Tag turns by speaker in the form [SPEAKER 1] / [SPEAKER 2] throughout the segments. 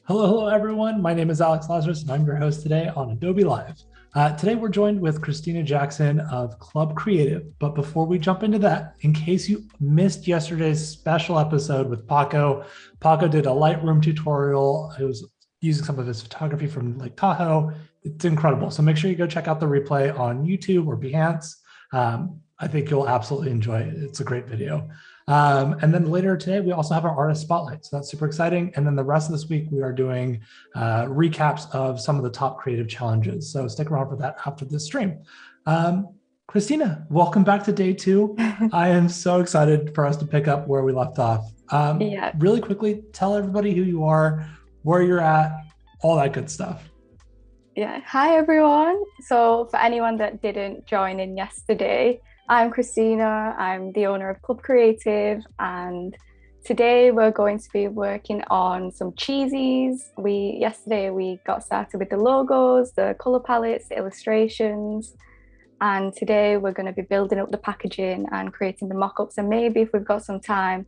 [SPEAKER 1] Hello, everyone. My name is Alex Lazarus, and I'm your host today on Adobe Live. Today, we're joined with Christina Jackson of Club Creative. But before we jump into that, in case you missed yesterday's special episode with Paco did a Lightroom tutorial. It was using some of his photography from Lake Tahoe. It's incredible. So make sure you go check out the replay on YouTube or Behance. I think you'll absolutely enjoy it. It's a great video. And then later today, we also have our artist spotlight. So that's super exciting. And then the rest of this week, we are doing recaps of some of the top creative challenges. So stick around for that after this stream. Christina, welcome back to day 2. I am so excited for us to pick up where we left off. Really quickly, tell everybody who you are, where you're at, all that good stuff.
[SPEAKER 2] Yeah, hi everyone. So for anyone that didn't join in yesterday, I'm Christina, I'm the owner of Club Creative, and today we're going to be working on some cheesies. Yesterday we got started with the logos, the color palettes, the illustrations, and today we're going to be building up the packaging and creating the mock-ups, and maybe if we've got some time,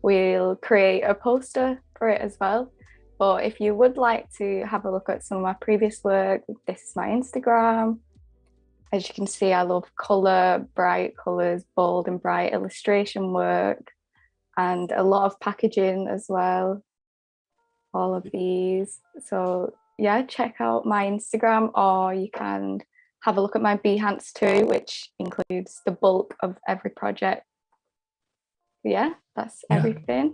[SPEAKER 2] we'll create a poster for it as well. But if you would like to have a look at some of my previous work, this is my Instagram. As you can see, I love colour, bright colours, bold and bright illustration work, and a lot of packaging as well. All of these. So yeah, check out my Instagram, or you can have a look at my Behance too, which includes the bulk of every project. Yeah, that's everything.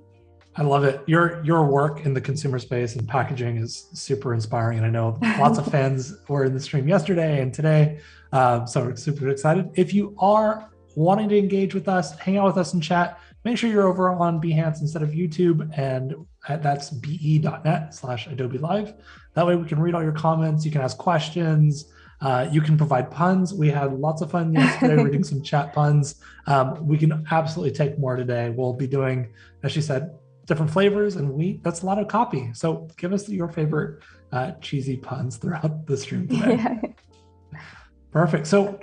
[SPEAKER 1] I love it. Your work in the consumer space and packaging is super inspiring. And I know lots of fans were in the stream yesterday and today. So we're super excited. If you are wanting to engage with us, hang out with us in chat, make sure you're over on Behance instead of YouTube, and that's be.net/Adobe Live. That way we can read all your comments. You can ask questions. You can provide puns. We had lots of fun yesterday reading some chat puns. We can absolutely take more today. We'll be doing, as she said, different flavors, and that's a lot of copy. So give us your favorite cheesy puns throughout the stream today. Yeah. Perfect. So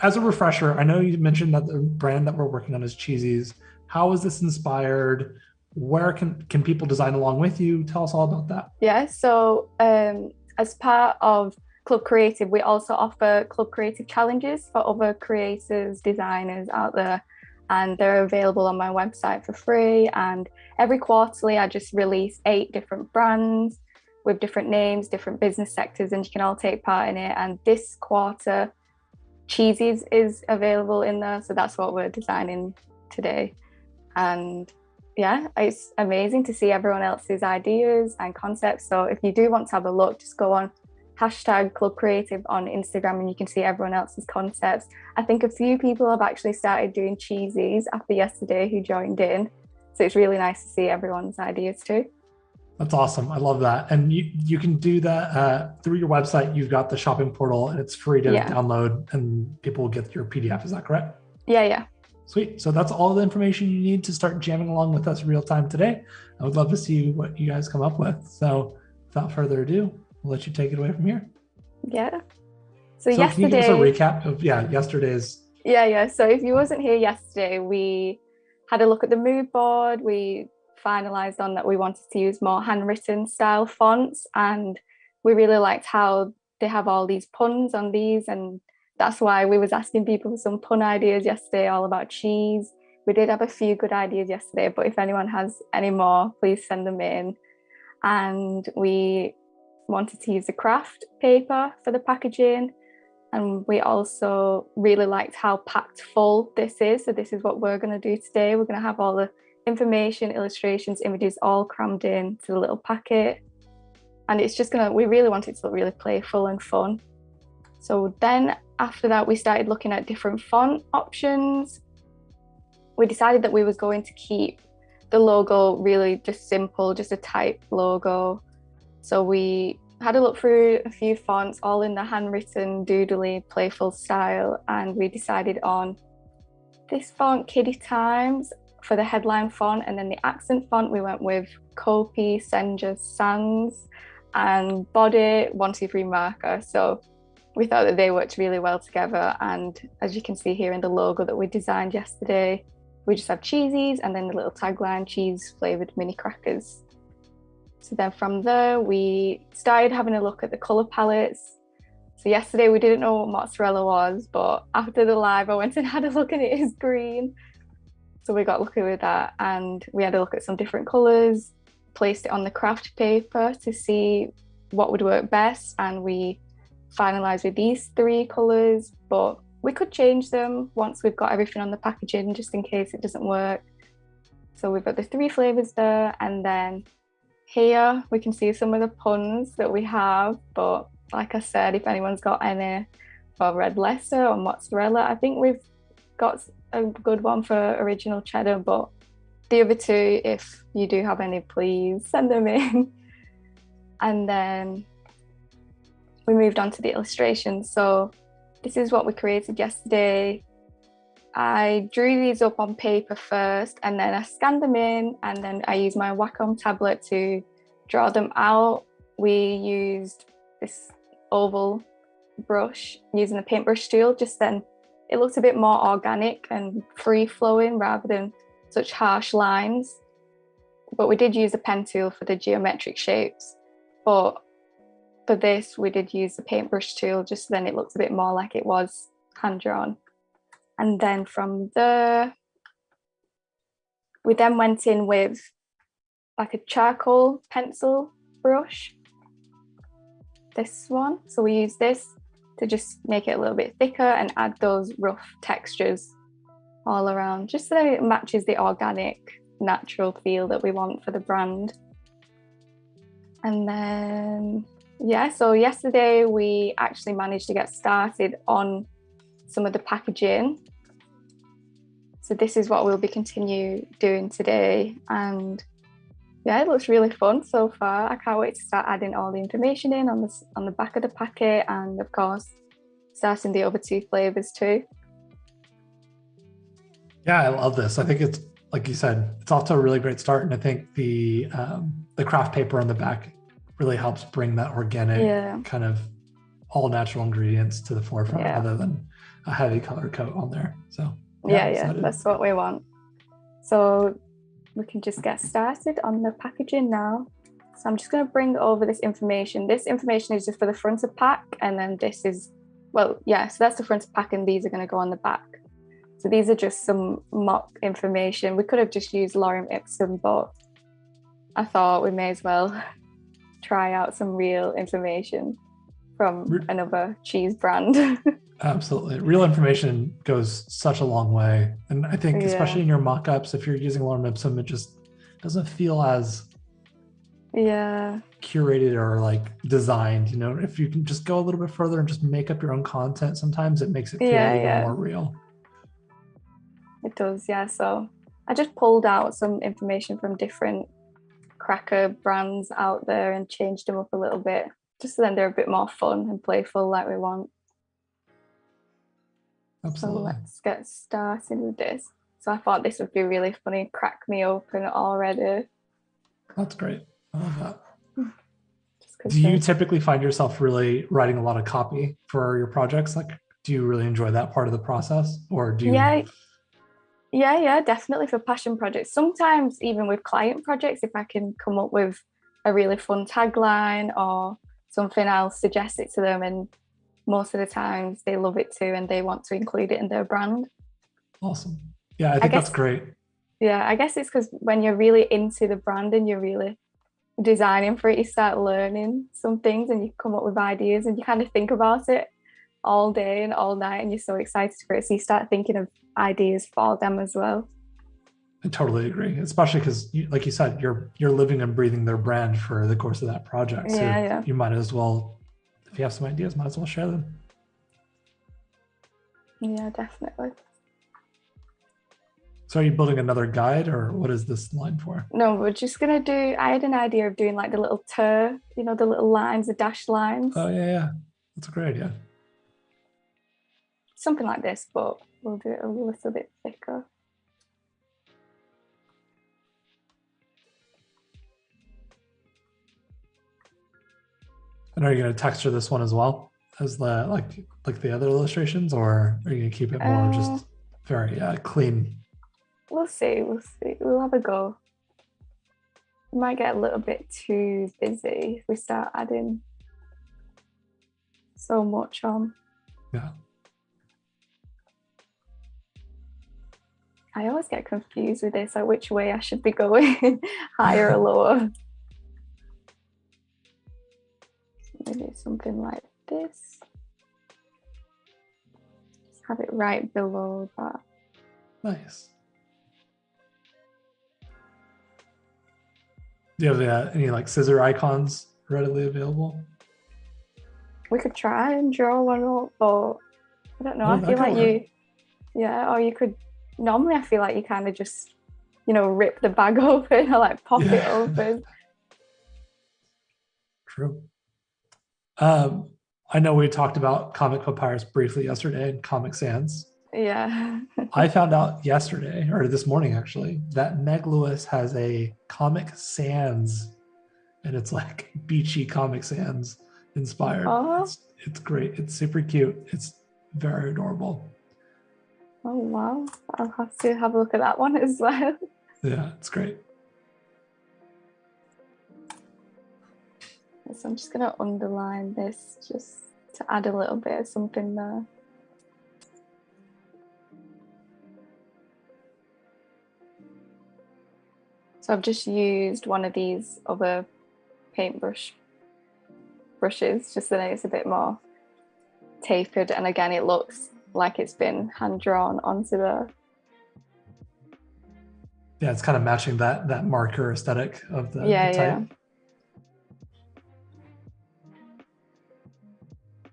[SPEAKER 1] as a refresher, I know you mentioned that the brand that we're working on is Cheesies. How is this inspired? Where can people design along with you? Tell us all about that.
[SPEAKER 2] Yeah, so as part of Club Creative, we also offer Club Creative challenges for other creators, designers out there, and they're available on my website for free. And every quarterly, I just release 8 different brands with different names, different business sectors, and you can all take part in it. And this quarter, Cheesies is available in there, so that's what we're designing today. And yeah, it's amazing to see everyone else's ideas and concepts. So if you do want to have a look, just go on #Club Creative on Instagram and you can see everyone else's concepts. I think a few people have actually started doing cheesies after yesterday who joined in. So it's really nice to see everyone's ideas too.
[SPEAKER 1] That's awesome. I love that. And you can do that through your website. You've got the shopping portal and it's free to download, and people will get your PDF. Is that correct?
[SPEAKER 2] Yeah.
[SPEAKER 1] Sweet. So that's all the information you need to start jamming along with us real time today. I would love to see what you guys come up with. So without further ado, we'll let you take it away from here.
[SPEAKER 2] Yeah. So
[SPEAKER 1] yesterday, can you give us a recap of yesterday's?
[SPEAKER 2] Yeah. So if you wasn't here yesterday, we had a look at the mood board. We finalized on that we wanted to use more handwritten style fonts, and we really liked how they have all these puns on these, and that's why we was asking people for some pun ideas yesterday all about cheese. We did have a few good ideas yesterday, but if anyone has any more, please send them in. And we wanted to use the craft paper for the packaging, and we also really liked how packed full this is. So this is what we're going to do today. We're going to have all the information, illustrations, images all crammed into the little packet, and it's just we really want it to look really playful and fun. So then after that we started looking at different font options, we decided that we was going to keep the logo really just simple, just a type logo. So we had a look through a few fonts, all in the handwritten, doodly, playful style, and we decided on this font, Kiddie Times, for the headline font, and then the accent font we went with Kopi, Senja, Sans, and Body 123 marker. So we thought that they worked really well together, and as you can see here in the logo that we designed yesterday, we just have cheesies and then the little tagline, cheese flavoured mini crackers. So then from there, we started having a look at the colour palettes. So yesterday we didn't know what mozzarella was, but after the live, I went and had a look and it is green. So we got lucky with that, and we had a look at some different colours, placed it on the craft paper to see what would work best, and we finalised with these 3 colours, but we could change them once we've got everything on the packaging, just in case it doesn't work. So we've got the 3 flavours there, and then here we can see some of the puns that we have, but like I said, if anyone's got any for red leicester or mozzarella, I think we've got a good one for original cheddar, but the other 2, if you do have any, please send them in. And then we moved on to the illustrations. So this is what we created yesterday. I drew these up on paper first, and then I scanned them in, and then I used my Wacom tablet to draw them out. We used this oval brush using the paintbrush tool, just then it looks a bit more organic and free-flowing rather than such harsh lines. But we did use a pen tool for the geometric shapes, but for this we did use the paintbrush tool, just then it looks a bit more like it was hand-drawn. And then from there, we then went in with like a charcoal pencil brush, this one. So we used this to just make it a little bit thicker and add those rough textures all around, just so that it matches the organic, natural feel that we want for the brand. And then, yeah, so yesterday we actually managed to get started on some of the packaging. So this is what we'll be continue doing today, and yeah, it looks really fun so far. I can't wait to start adding all the information in on the back of the packet, and of course starting the other 2 flavors too.
[SPEAKER 1] Yeah, I love this. I think it's, like you said, it's off to a really great start, and I think the craft paper on the back really helps bring that organic kind of all natural ingredients to the forefront rather than a heavy color coat on there. So
[SPEAKER 2] yeah, that's what we want. So we can just get started on the packaging now. So I'm just going to bring over this information. This information is just for the front of pack, and then this is, well, yeah, so that's the front of pack, and these are going to go on the back. So these are just some mock information. We could have just used lorem ipsum, but I thought we may as well try out some real information from another cheese brand.
[SPEAKER 1] Absolutely. Real information goes such a long way. And I think especially in your mock-ups, if you're using lorem ipsum, it just doesn't feel as curated or like designed. You know, if you can just go a little bit further and just make up your own content, sometimes it makes it feel even more real.
[SPEAKER 2] It does, yeah. So I just pulled out some information from different cracker brands out there and changed them up a little bit, just so then they're a bit more fun and playful like we want.
[SPEAKER 1] Absolutely.
[SPEAKER 2] So let's get started with this. So I thought this would be really funny, crack me open already.
[SPEAKER 1] That's great. I love that. Do you typically find yourself really writing a lot of copy for your projects? Like, do you really enjoy that part of the process, or do you?
[SPEAKER 2] Yeah, definitely for passion projects. Sometimes even with client projects, if I can come up with a really fun tagline or something, I'll suggest it to them, and most of the times they love it too and they want to include it in their brand.
[SPEAKER 1] Awesome. Yeah, I think that's great.
[SPEAKER 2] Yeah, I guess it's because when you're really into the brand and you're really designing for it, you start learning some things and you come up with ideas and you kind of think about it all day and all night, and you're so excited for it, so you start thinking of ideas for them as well.
[SPEAKER 1] I totally agree, especially because, like you said, you're living and breathing their brand for the course of that project. So you might as well, if you have some ideas, might as well share them. So are you building another guide, or what is this line for?
[SPEAKER 2] No, we're just gonna do, I had an idea of doing like the little the little lines, the dashed lines.
[SPEAKER 1] Oh yeah. That's a great idea.
[SPEAKER 2] Something like this, but we'll do it a little bit thicker.
[SPEAKER 1] And are you going to texture this one as well as the like the other illustrations, or are you going to keep it more just very clean?
[SPEAKER 2] We'll see. We'll have a go. We might get a little bit too busy if we start adding so much on.
[SPEAKER 1] Yeah.
[SPEAKER 2] I always get confused with this, like which way I should be going, higher or lower. Maybe something like this. Just have it right below that.
[SPEAKER 1] Nice. Do you have any like scissor icons readily available?
[SPEAKER 2] We could try and draw one up, but I don't know. I feel like or you could. Normally, I feel like you kind of just, rip the bag open or like pop it open.
[SPEAKER 1] True. I know we talked about Comic Papyrus briefly yesterday in Comic Sans.
[SPEAKER 2] Yeah.
[SPEAKER 1] I found out yesterday, or this morning actually, that Meg Lewis has a Comic Sans, and it's like beachy Comic Sans inspired.
[SPEAKER 2] Oh.
[SPEAKER 1] It's great. It's super cute. It's very adorable.
[SPEAKER 2] Oh wow, I'll have to have a look at that one as well.
[SPEAKER 1] Yeah, it's great.
[SPEAKER 2] So I'm just going to underline this just to add a little bit of something there. So I've just used one of these other paintbrush brushes just so that it's a bit more tapered, and again it looks like it's been hand drawn onto the.
[SPEAKER 1] Yeah, it's kind of matching that marker aesthetic of the type.
[SPEAKER 2] Yeah.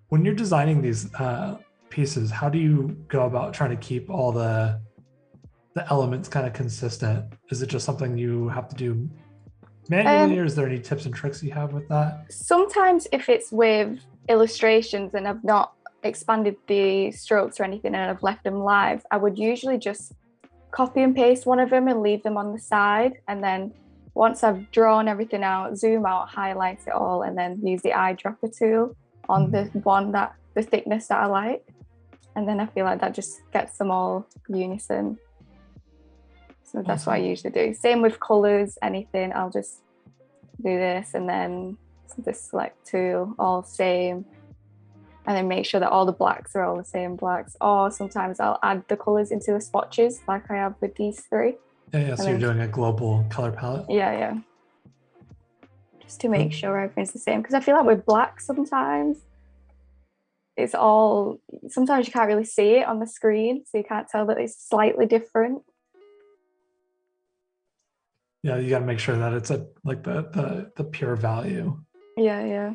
[SPEAKER 1] When you're designing these pieces, how do you go about trying to keep all the elements kind of consistent? Is it just something you have to do manually, or is there any tips and tricks you have with that?
[SPEAKER 2] Sometimes if it's with illustrations and I've not expanded the strokes or anything and I've left them live, I would usually just copy and paste one of them and leave them on the side, and then once I've drawn everything out, zoom out, highlight it all, and then use the eyedropper tool on the one that the thickness that I like, and then I feel like that just gets them all unison. So that's what I usually do. Same with colors, anything, I'll just do this and then this select tool, all same, and then make sure that all the blacks are all the same blacks. Or sometimes I'll add the colors into the swatches like I have with these three.
[SPEAKER 1] Yeah, so you're doing a global color palette.
[SPEAKER 2] Yeah. Just to make sure everything's the same. Because I feel like with black sometimes, sometimes you can't really see it on the screen, so you can't tell that it's slightly different.
[SPEAKER 1] Yeah, you got to make sure that it's like the pure value.
[SPEAKER 2] Yeah.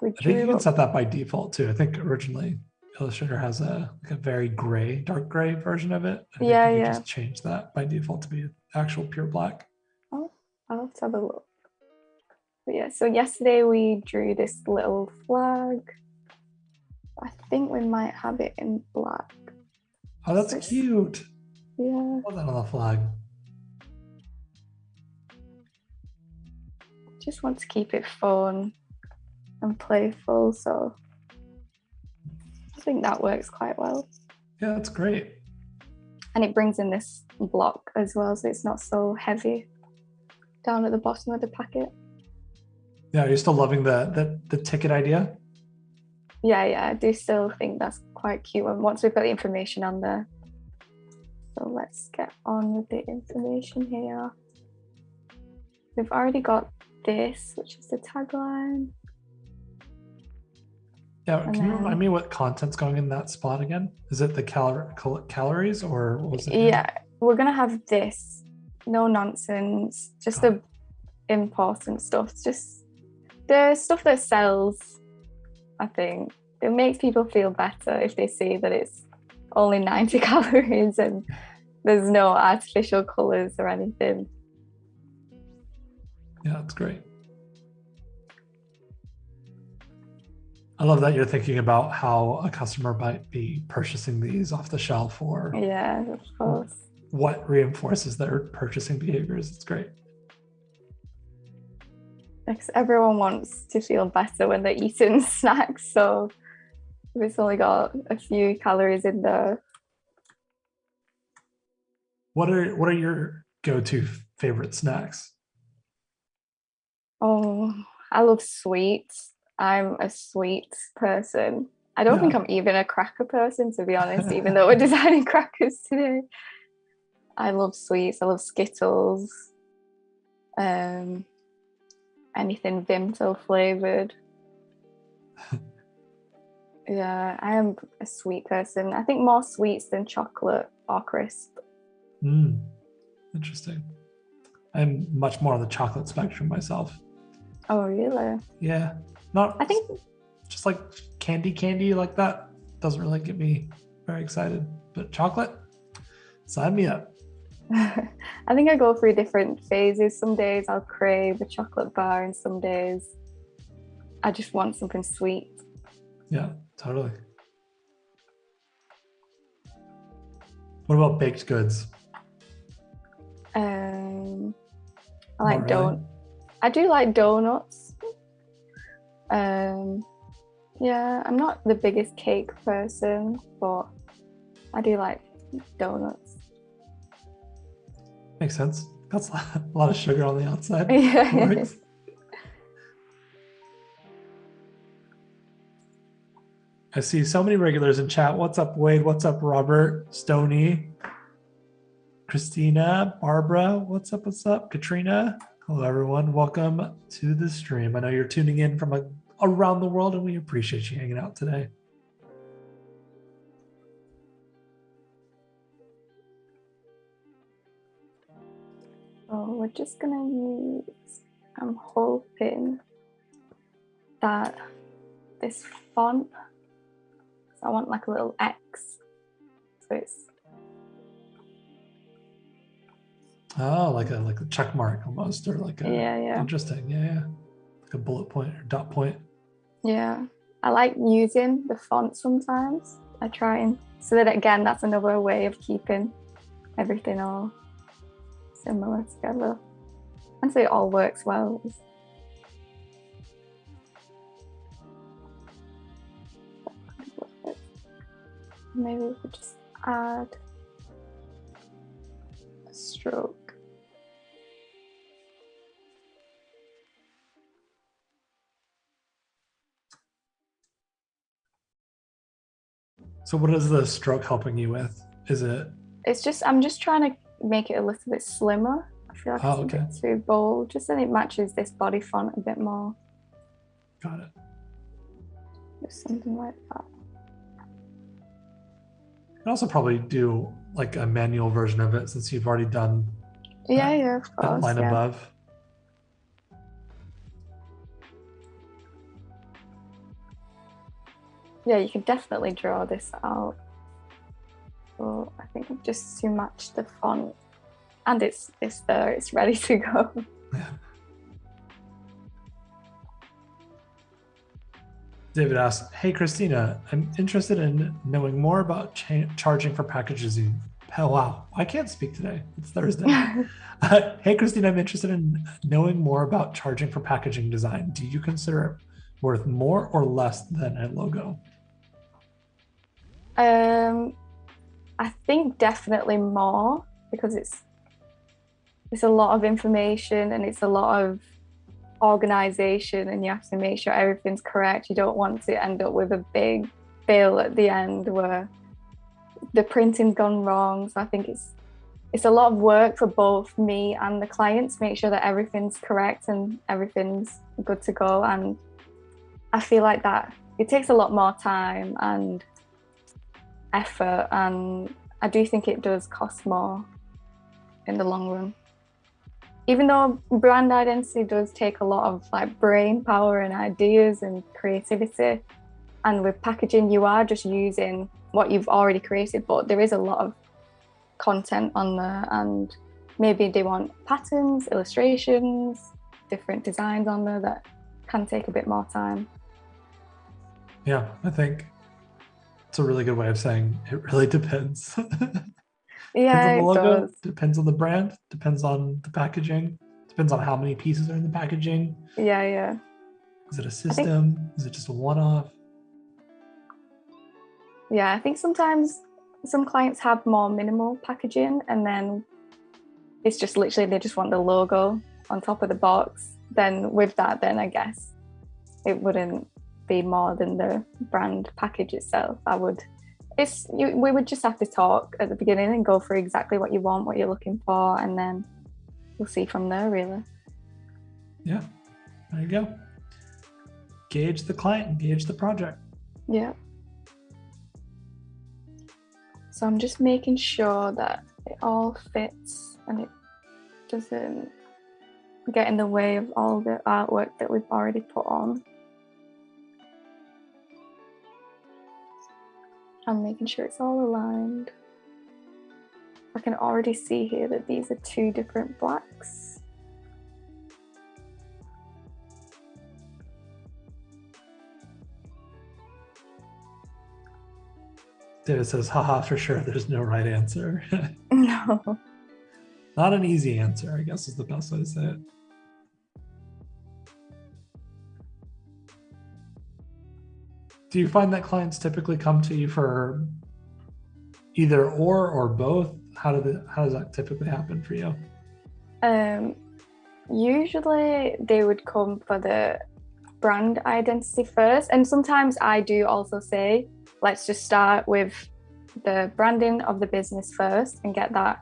[SPEAKER 1] I think you can set that by default too. I think originally Illustrator has a very dark gray version of it. I think you can just change that by default to be actual pure black.
[SPEAKER 2] Oh, I'll have to have a look. But yeah, so yesterday we drew this little flag. I think we might have it in black.
[SPEAKER 1] Oh, that's cute.
[SPEAKER 2] Yeah.
[SPEAKER 1] Put that on the flag.
[SPEAKER 2] Just want to keep it fun and playful, so I think that works quite well.
[SPEAKER 1] Yeah, that's great.
[SPEAKER 2] And it brings in this block as well, so it's not so heavy down at the bottom of the packet.
[SPEAKER 1] Yeah, are you still loving the ticket idea?
[SPEAKER 2] Yeah, I do still think that's quite cute. And once we've got the information on there, so let's get on with the information here. We've already got this, which is the tagline.
[SPEAKER 1] Yeah, can you remind me what content's going in that spot again? Is it the calories, or what was it?
[SPEAKER 2] Yeah, we're gonna have this, no nonsense, just the important stuff, just the stuff that sells. I think it makes people feel better if they see that it's only 90 calories and there's no artificial colors or anything.
[SPEAKER 1] Yeah, that's great. I love that you're thinking about how a customer might be purchasing these off the shelf or
[SPEAKER 2] Yeah, of course.
[SPEAKER 1] what reinforces their purchasing behaviors. It's great.
[SPEAKER 2] Because everyone wants to feel better when they're eating snacks. So if it's only got a few calories in there.
[SPEAKER 1] What are your go-to favorite snacks?
[SPEAKER 2] Oh, I love sweets. I'm a sweet person. I don't think I'm even a cracker person, to be honest, even though we're designing crackers today. I love sweets. I love Skittles. Anything Vimto flavored. Yeah, I am a sweet person. I think more sweets than chocolate or crisp.
[SPEAKER 1] Interesting. I'm much more on the chocolate spectrum myself.
[SPEAKER 2] Oh, really?
[SPEAKER 1] Yeah. I think just like candy like that doesn't really get me very excited. But chocolate, sign me up.
[SPEAKER 2] I think I go through different phases. Some days I'll crave a chocolate bar, and some days I just want something sweet.
[SPEAKER 1] Yeah, totally. What about baked goods?
[SPEAKER 2] I like donuts. I do like donuts. Yeah, I'm not the biggest cake person, but I do like donuts.
[SPEAKER 1] Makes sense. That's a lot of sugar on the outside.
[SPEAKER 2] Yeah.
[SPEAKER 1] I see so many regulars in chat. What's up, Wade? What's up, Robert? Stony? Christina? Barbara? What's up? What's up? Katrina? Hello, everyone. Welcome to the stream. I know you're tuning in from around the world, and we appreciate you hanging out today.
[SPEAKER 2] So we're just gonna use, I'm hoping that this font, so I want like a little X, so it's
[SPEAKER 1] like a check mark almost, or like a interesting, like a bullet point or dot point.
[SPEAKER 2] Yeah, I like using the font sometimes. I try and so that again, that's another way of keeping everything all similar together, and so it all works well. Maybe we could just add a stroke.
[SPEAKER 1] So what is the stroke helping you with? Is it?
[SPEAKER 2] It's just, I'm just trying to make it a little bit slimmer. I feel like it's a bit too bold, just so it matches this body font a bit more.
[SPEAKER 1] Got it.
[SPEAKER 2] Just something like that.
[SPEAKER 1] You can also probably do like a manual version of it since you've already done
[SPEAKER 2] of course,
[SPEAKER 1] that line above.
[SPEAKER 2] Yeah, you can definitely draw this out. So I think just to match the font, and it's there, it's ready to go.
[SPEAKER 1] Yeah. David asks, hey, Christina, I'm interested in knowing more about charging for packaging. Oh, wow. I can't speak today. It's Thursday. Hey, Christina, I'm interested in knowing more about charging for packaging design. Do you consider it worth more or less than a logo?
[SPEAKER 2] I think definitely more, because it's a lot of information and it's a lot of organization, and you have to make sure everything's correct. You don't want to end up with a big bill at the end where the printing's gone wrong. So I think it's a lot of work for both me and the client to make sure that everything's correct and everything's good to go. And I feel like that it takes a lot more time and effort, and I do think it does cost more in the long run. Even though brand identity does take a lot of like brain power and ideas and creativity, and with packaging you are just using what you've already created, but there is a lot of content on there, and maybe they want patterns, illustrations, different designs on there that can take a bit more time.
[SPEAKER 1] Yeah, I think it's a really good way of saying it really depends. Depends
[SPEAKER 2] Yeah,
[SPEAKER 1] on the
[SPEAKER 2] it
[SPEAKER 1] logo,
[SPEAKER 2] does.
[SPEAKER 1] depends on the brand, depends on the packaging, depends on how many pieces are in the packaging.
[SPEAKER 2] Yeah, yeah.
[SPEAKER 1] Is it a
[SPEAKER 2] I think,
[SPEAKER 1] system? Is it just a one-off?
[SPEAKER 2] yeah, I think sometimes some clients have more minimal packaging, and then it's just literally they just want the logo on top of the box. Then with that, then I guess it wouldn't be more than the brand package itself. We would just have to talk at the beginning and go through exactly what you want, what you're looking for, and then we'll see from there, really.
[SPEAKER 1] Yeah, there you go. Gauge the client, gauge the project.
[SPEAKER 2] Yeah. So I'm just making sure that it all fits and it doesn't get in the way of all the artwork that we've already put on. I'm making sure it's all aligned. I can already see here that these are two different blacks.
[SPEAKER 1] David says, haha, for sure, there's no right answer.
[SPEAKER 2] No.
[SPEAKER 1] Not an easy answer, I guess is the best way to say it. Do you find that clients typically come to you for either or both? How does that typically happen for you?
[SPEAKER 2] Usually they would come for the brand identity first, and sometimes I do also say, let's just start with the branding of the business first and get that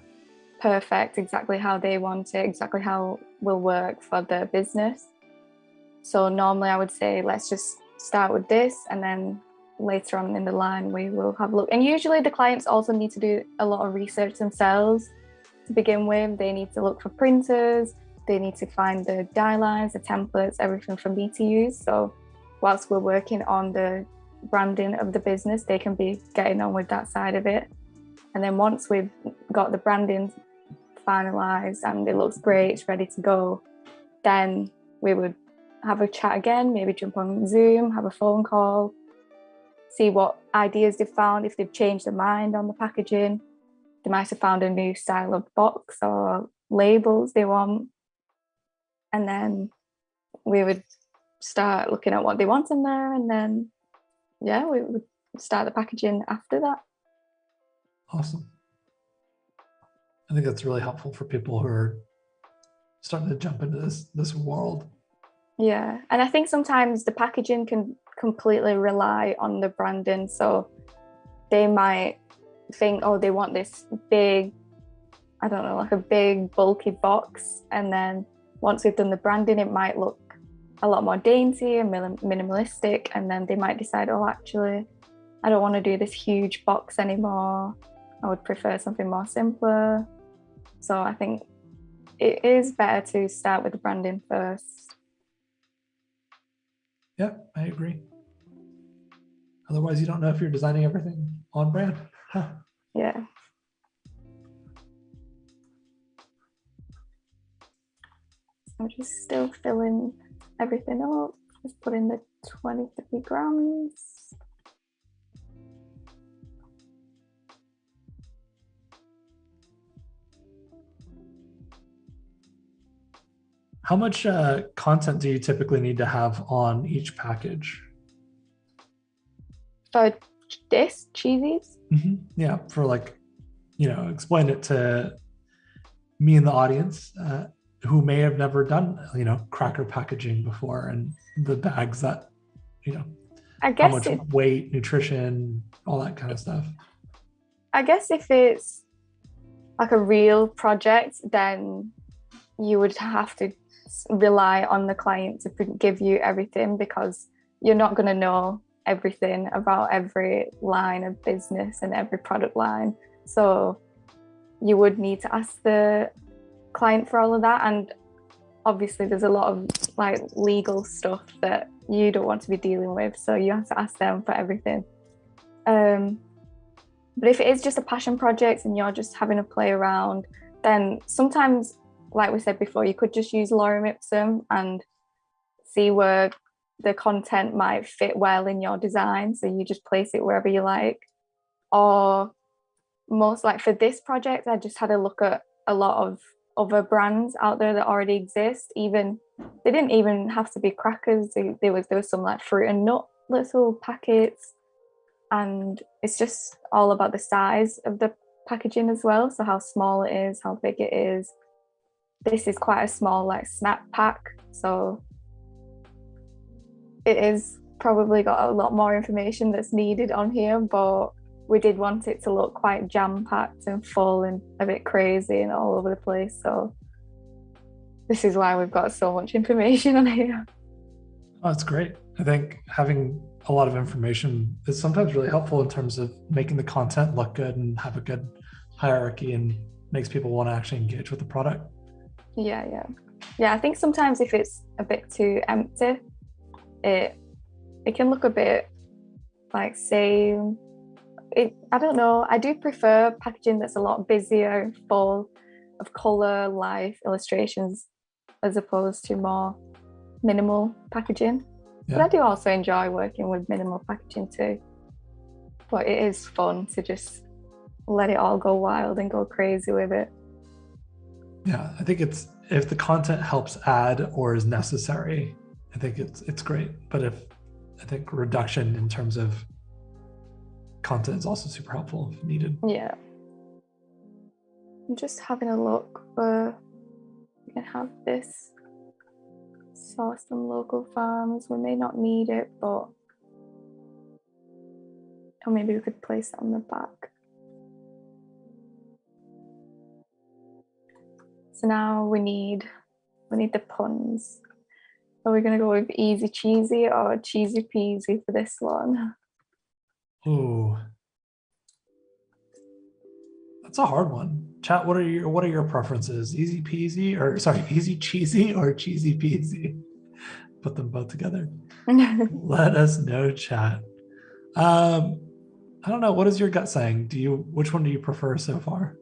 [SPEAKER 2] perfect, exactly how they want it, exactly how will work for the business. So normally I would say, let's just start with this, and then later on in the line we will have a look. And usually the clients also need to do a lot of research themselves to begin with. They need to look for printers, they need to find the die lines, the templates, everything for me to use. So whilst we're working on the branding of the business, they can be getting on with that side of it. And then once we've got the branding finalized and it looks great, it's ready to go, then we would have a chat again, maybe jump on Zoom, have a phone call, see what ideas they've found, if they've changed their mind on the packaging. They might have found a new style of box or labels they want. And then we would start looking at what they want in there, and then yeah, we would start the packaging after that.
[SPEAKER 1] Awesome. I think that's really helpful for people who are starting to jump into this world.
[SPEAKER 2] Yeah, and I think sometimes the packaging can completely rely on the branding. So they might think, oh, they want this big, I don't know, like a big bulky box, and then once we've done the branding, it might look a lot more dainty and minimalistic, and then they might decide, oh, actually, I don't want to do this huge box anymore. I would prefer something more simpler. So I think it is better to start with the branding first.
[SPEAKER 1] Yeah, I agree. Otherwise, you don't know if you're designing everything on brand.
[SPEAKER 2] Yeah. I'm just still filling everything up. Just put in the 23 grams.
[SPEAKER 1] How much content do you typically need to have on each package?
[SPEAKER 2] For this, cheesies?
[SPEAKER 1] Yeah, for explain it to me and the audience who may have never done, cracker packaging before, and the bags that,
[SPEAKER 2] I
[SPEAKER 1] how
[SPEAKER 2] guess
[SPEAKER 1] much weight, nutrition, all that kind of stuff.
[SPEAKER 2] I guess if it's like a real project, then you would have to rely on the client to give you everything, because you're not going to know everything about every line of business and every product line. So you would need to ask the client for all of that. And obviously there's a lot of like legal stuff that you don't want to be dealing with, so you have to ask them for everything. But if it is just a passion project and you're just having a play around, then sometimes, like we said before, you could just use lorem ipsum and see where the content might fit well in your design. So you just place it wherever you like. Or most like for this project, I just had a look at a lot of other brands out there that already exist. Even they didn't even have to be crackers. There was some like fruit and nut little packets, and it's just all about the size of the packaging as well. So how small it is, how big it is. This is quite a small like snack pack, so it is probably got a lot more information that's needed on here, but we did want it to look quite jam-packed and full and a bit crazy and all over the place. So this is why we've got so much information on here.
[SPEAKER 1] Oh, that's great. I think having a lot of information is sometimes really helpful in terms of making the content look good and have a good hierarchy and makes people want to actually engage with the product.
[SPEAKER 2] Yeah. I think sometimes if it's a bit too empty, it can look a bit like same. I don't know. I do prefer packaging that's a lot busier and full of color, life, illustrations, as opposed to more minimal packaging.
[SPEAKER 1] Yeah.
[SPEAKER 2] But I do also enjoy working with minimal packaging too. But it is fun to just let it all go wild and go crazy with it.
[SPEAKER 1] Yeah, I think it's if the content helps add or is necessary, I think it's great. But I think reduction in terms of content is also super helpful if needed.
[SPEAKER 2] Yeah. I'm just having a look where we can have this. Source from local farms. We may not need it, but or maybe we could place it on the back. So now we need the puns. Are we going to go with easy cheesy or cheesy peasy for this one?
[SPEAKER 1] Ooh, that's a hard one. Chat, what are your preferences? Easy peasy or sorry, easy cheesy or cheesy peasy? Put them both together. Let us know, chat. I don't know. What is your gut saying? Which one do you prefer so far?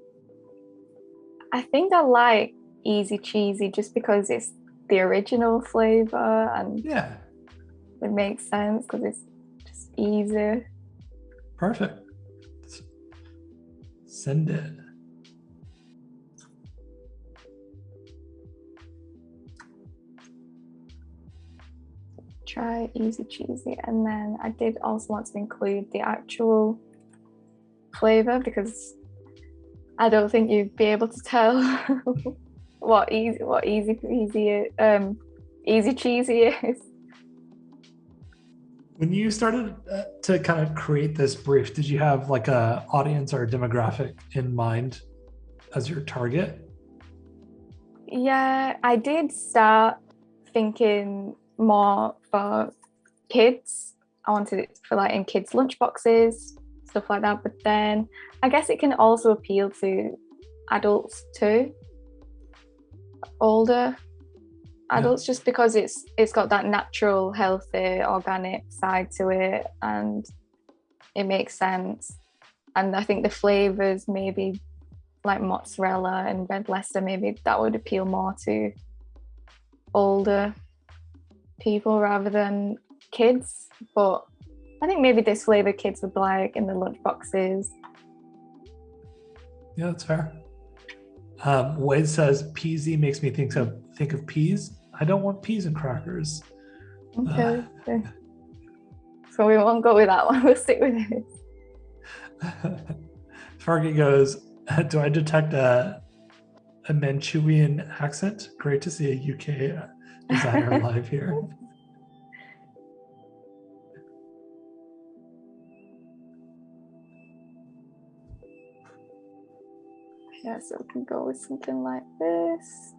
[SPEAKER 2] I think I like easy cheesy just because it's the original flavor and
[SPEAKER 1] yeah,
[SPEAKER 2] it makes sense because it's just easy.
[SPEAKER 1] Perfect. Send it.
[SPEAKER 2] Try easy cheesy, and then I did also want to include the actual flavor because I don't think you'd be able to tell what easy cheesy is.
[SPEAKER 1] When you started to kind of create this brief, did you have like a audience or a demographic in mind as your target?
[SPEAKER 2] Yeah, I did start thinking more for kids. I wanted it for like in kids' lunchboxes, stuff like that. But then I guess it can also appeal to adults too, older adults, just because it's got that natural, healthy, organic side to it, and it makes sense. And I think the flavors, maybe like mozzarella and red Leicester, maybe that would appeal more to older people rather than kids. But I think maybe this flavor kids would like in the lunchboxes.
[SPEAKER 1] Yeah, that's fair. Wade says peasy makes me think of peas. I don't want peas and crackers.
[SPEAKER 2] Okay. So we won't go with that one. We'll stick with this.
[SPEAKER 1] Fargi goes, do I detect a Manchurian accent? Great to see a UK designer live here.
[SPEAKER 2] Yeah, so we can go with something like this.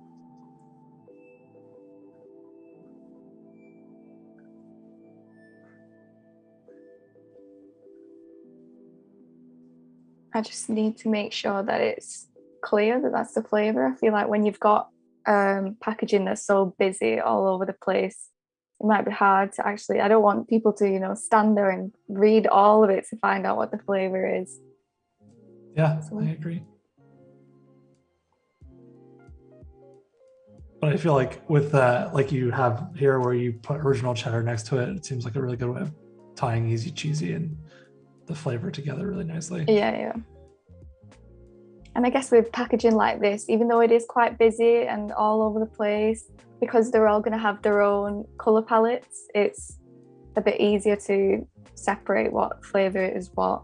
[SPEAKER 2] I just need to make sure that it's clear that that's the flavor. I feel like when you've got packaging that's so busy all over the place, it might be hard to I don't want people to, stand there and read all of it to find out what the flavor is.
[SPEAKER 1] Yeah,
[SPEAKER 2] So,
[SPEAKER 1] I agree. But I feel like with that, like you have here where you put original cheddar next to it, it seems like a really good way of tying easy cheesy and the flavor together really nicely.
[SPEAKER 2] yeah. And I guess with packaging like this, even though it is quite busy and all over the place, because they're all going to have their own color palettes, it's a bit easier to separate what flavor is what.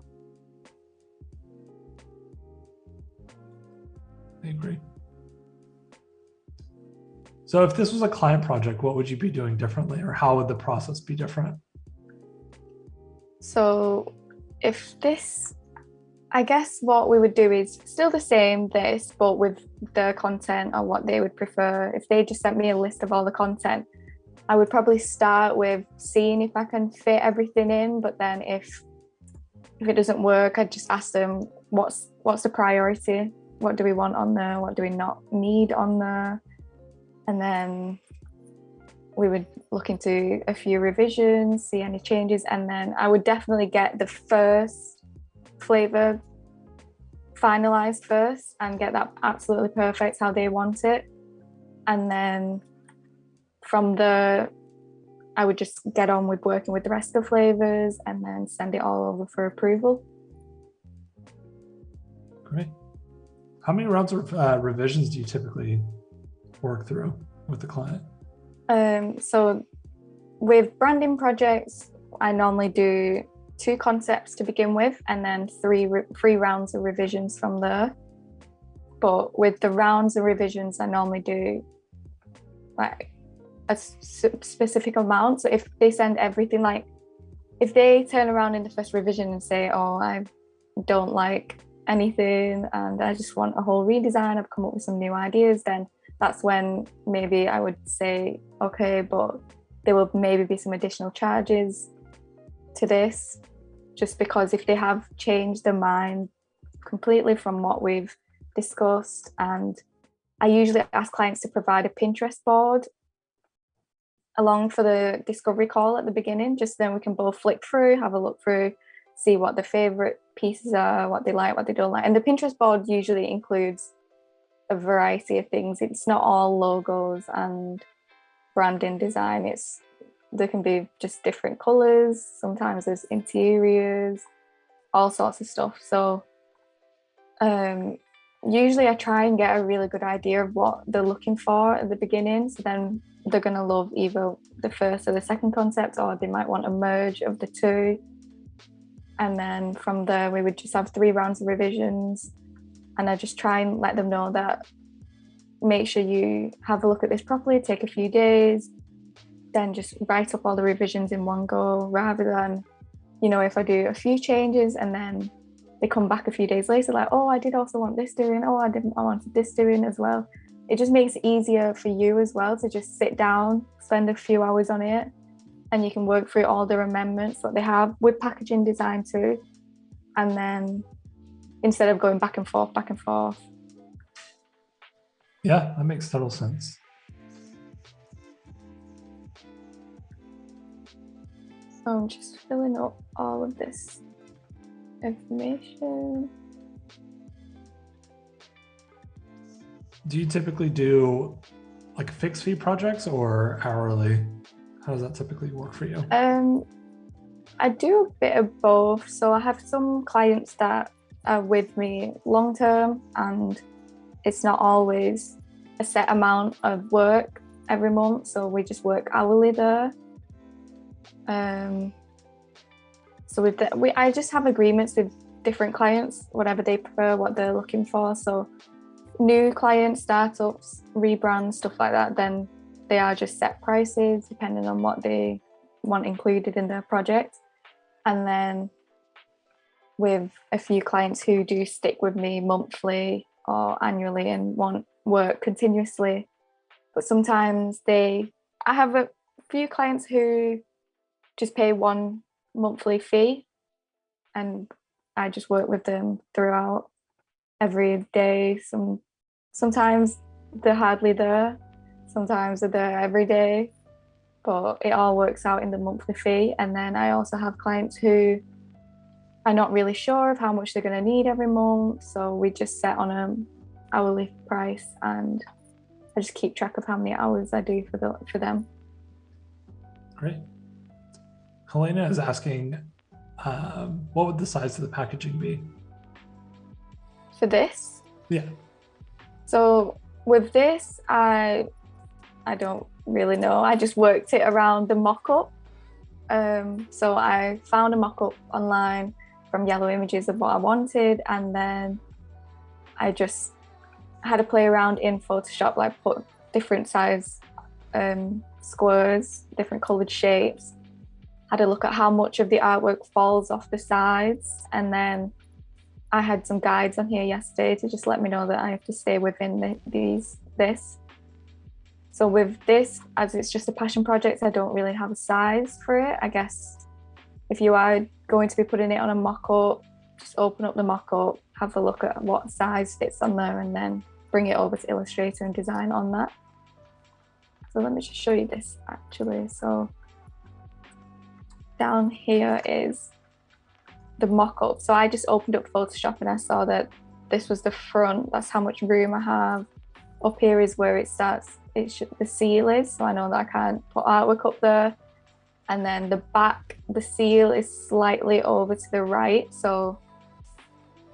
[SPEAKER 1] I agree. So if this was a client project, what would you be doing differently, or how would the process be different?
[SPEAKER 2] So if this, I guess what we would do is still the same this, but with the content or what they would prefer. If they just sent me a list of all the content, I would probably start with seeing if I can fit everything in. But then if it doesn't work, I'd just ask them what's the priority? What do we want on there? What do we not need on there? And then we would look into a few revisions, see any changes, and then I would definitely get the first flavor finalized first and get that absolutely perfect how they want it. And then from there, I would just get on with working with the rest of the flavors and then send it all over for approval.
[SPEAKER 1] Great. How many rounds of revisions do you typically work through with the client?
[SPEAKER 2] So with branding projects, I normally do 2 concepts to begin with and then three rounds of revisions from there. But with the rounds of revisions, I normally do like a specific amount. So if they send everything, like if they turn around in the first revision and say, oh, I don't like anything and I just want a whole redesign, I've come up with some new ideas, then that's when maybe I would say, okay, but there will maybe be some additional charges to this, just because if they have changed their mind completely from what we've discussed. And I usually ask clients to provide a Pinterest board along for the discovery call at the beginning, just then we can both flick through, have a look through, see what their favorite pieces are, what they like, what they don't like. And the Pinterest board usually includes a variety of things. It's not all logos and branding design. There can be just different colors. Sometimes there's interiors, all sorts of stuff. So usually I try and get a really good idea of what they're looking for at the beginning. So then they're going to love either the first or the second concept, or they might want a merge of the two. And then from there, we would just have 3 rounds of revisions. And I just try and let them know that make sure you have a look at this properly, take a few days, then just write up all the revisions in one go, rather than, if I do a few changes and then they come back a few days later like, oh, I did also want this doing, oh, I wanted this doing as well. It just makes it easier for you as well to just sit down, spend a few hours on it, and you can work through all their amendments that they have with packaging design too. And then instead of going back and forth.
[SPEAKER 1] Yeah, that makes total sense.
[SPEAKER 2] So I'm just filling up all of this information.
[SPEAKER 1] Do you typically do like fixed fee projects or hourly? How does that typically work for you?
[SPEAKER 2] I do a bit of both. So I have some clients that are with me long term, and it's not always a set amount of work every month. So we just work hourly there. So with I just have agreements with different clients, whatever they prefer, what they're looking for. So new clients, startups, rebrands, stuff like that, then they are just set prices depending on what they want included in their project. And then with a few clients who do stick with me monthly or annually and want work continuously, but sometimes I have a few clients who just pay one monthly fee and I just work with them throughout every day. Sometimes they're hardly there, sometimes they're there every day, but it all works out in the monthly fee. And then I also have clients who are not really sure of how much they're going to need every month. So we just set on an hourly price, and I just keep track of how many hours I do for them.
[SPEAKER 1] Great. Helena is asking, what would the size of the packaging be?
[SPEAKER 2] For this?
[SPEAKER 1] Yeah.
[SPEAKER 2] So with this, I don't really know. I just worked it around the mock-up. So I found a mock-up online from Yellow Images of what I wanted, and then I just had to play around in Photoshop, like put different size squares, different colored shapes, had a look at how much of the artwork falls off the sides, and then I had some guides on here yesterday to just let me know that I have to stay within this. So with this, as it's just a passion project, I don't really have a size for it. I guess if you are going to be putting it on a mock-up, just open up the mock-up, have a look at what size fits on there, and then bring it over to Illustrator and design on that. So let me just show you this actually. So down here is the mock-up. So I just opened up Photoshop and I saw that this was the front. That's how much room I have. Up here is where it starts. The seal is, so I know that I can't put artwork up there. And then the back, the seal is slightly over to the right. So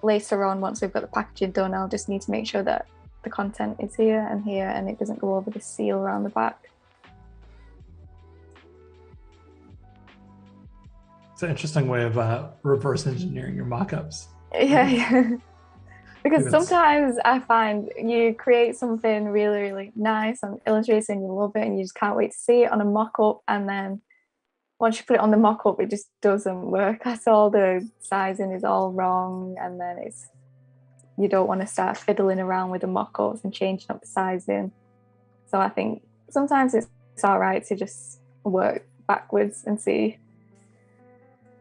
[SPEAKER 2] later on, once we've got the packaging done, I'll just need to make sure that the content is here and it doesn't go over the seal around the back.
[SPEAKER 1] It's an interesting way of reverse engineering your mockups.
[SPEAKER 2] Yeah. Because sometimes I find you create something really, really nice on Illustrator and you love it and you just can't wait to see it on a mock-up, and then once you put it on the mock-up, it just doesn't work at all. The sizing is all wrong, and then you don't want to start fiddling around with the mock-ups and changing up the sizing. So I think sometimes it's all right to just work backwards and see.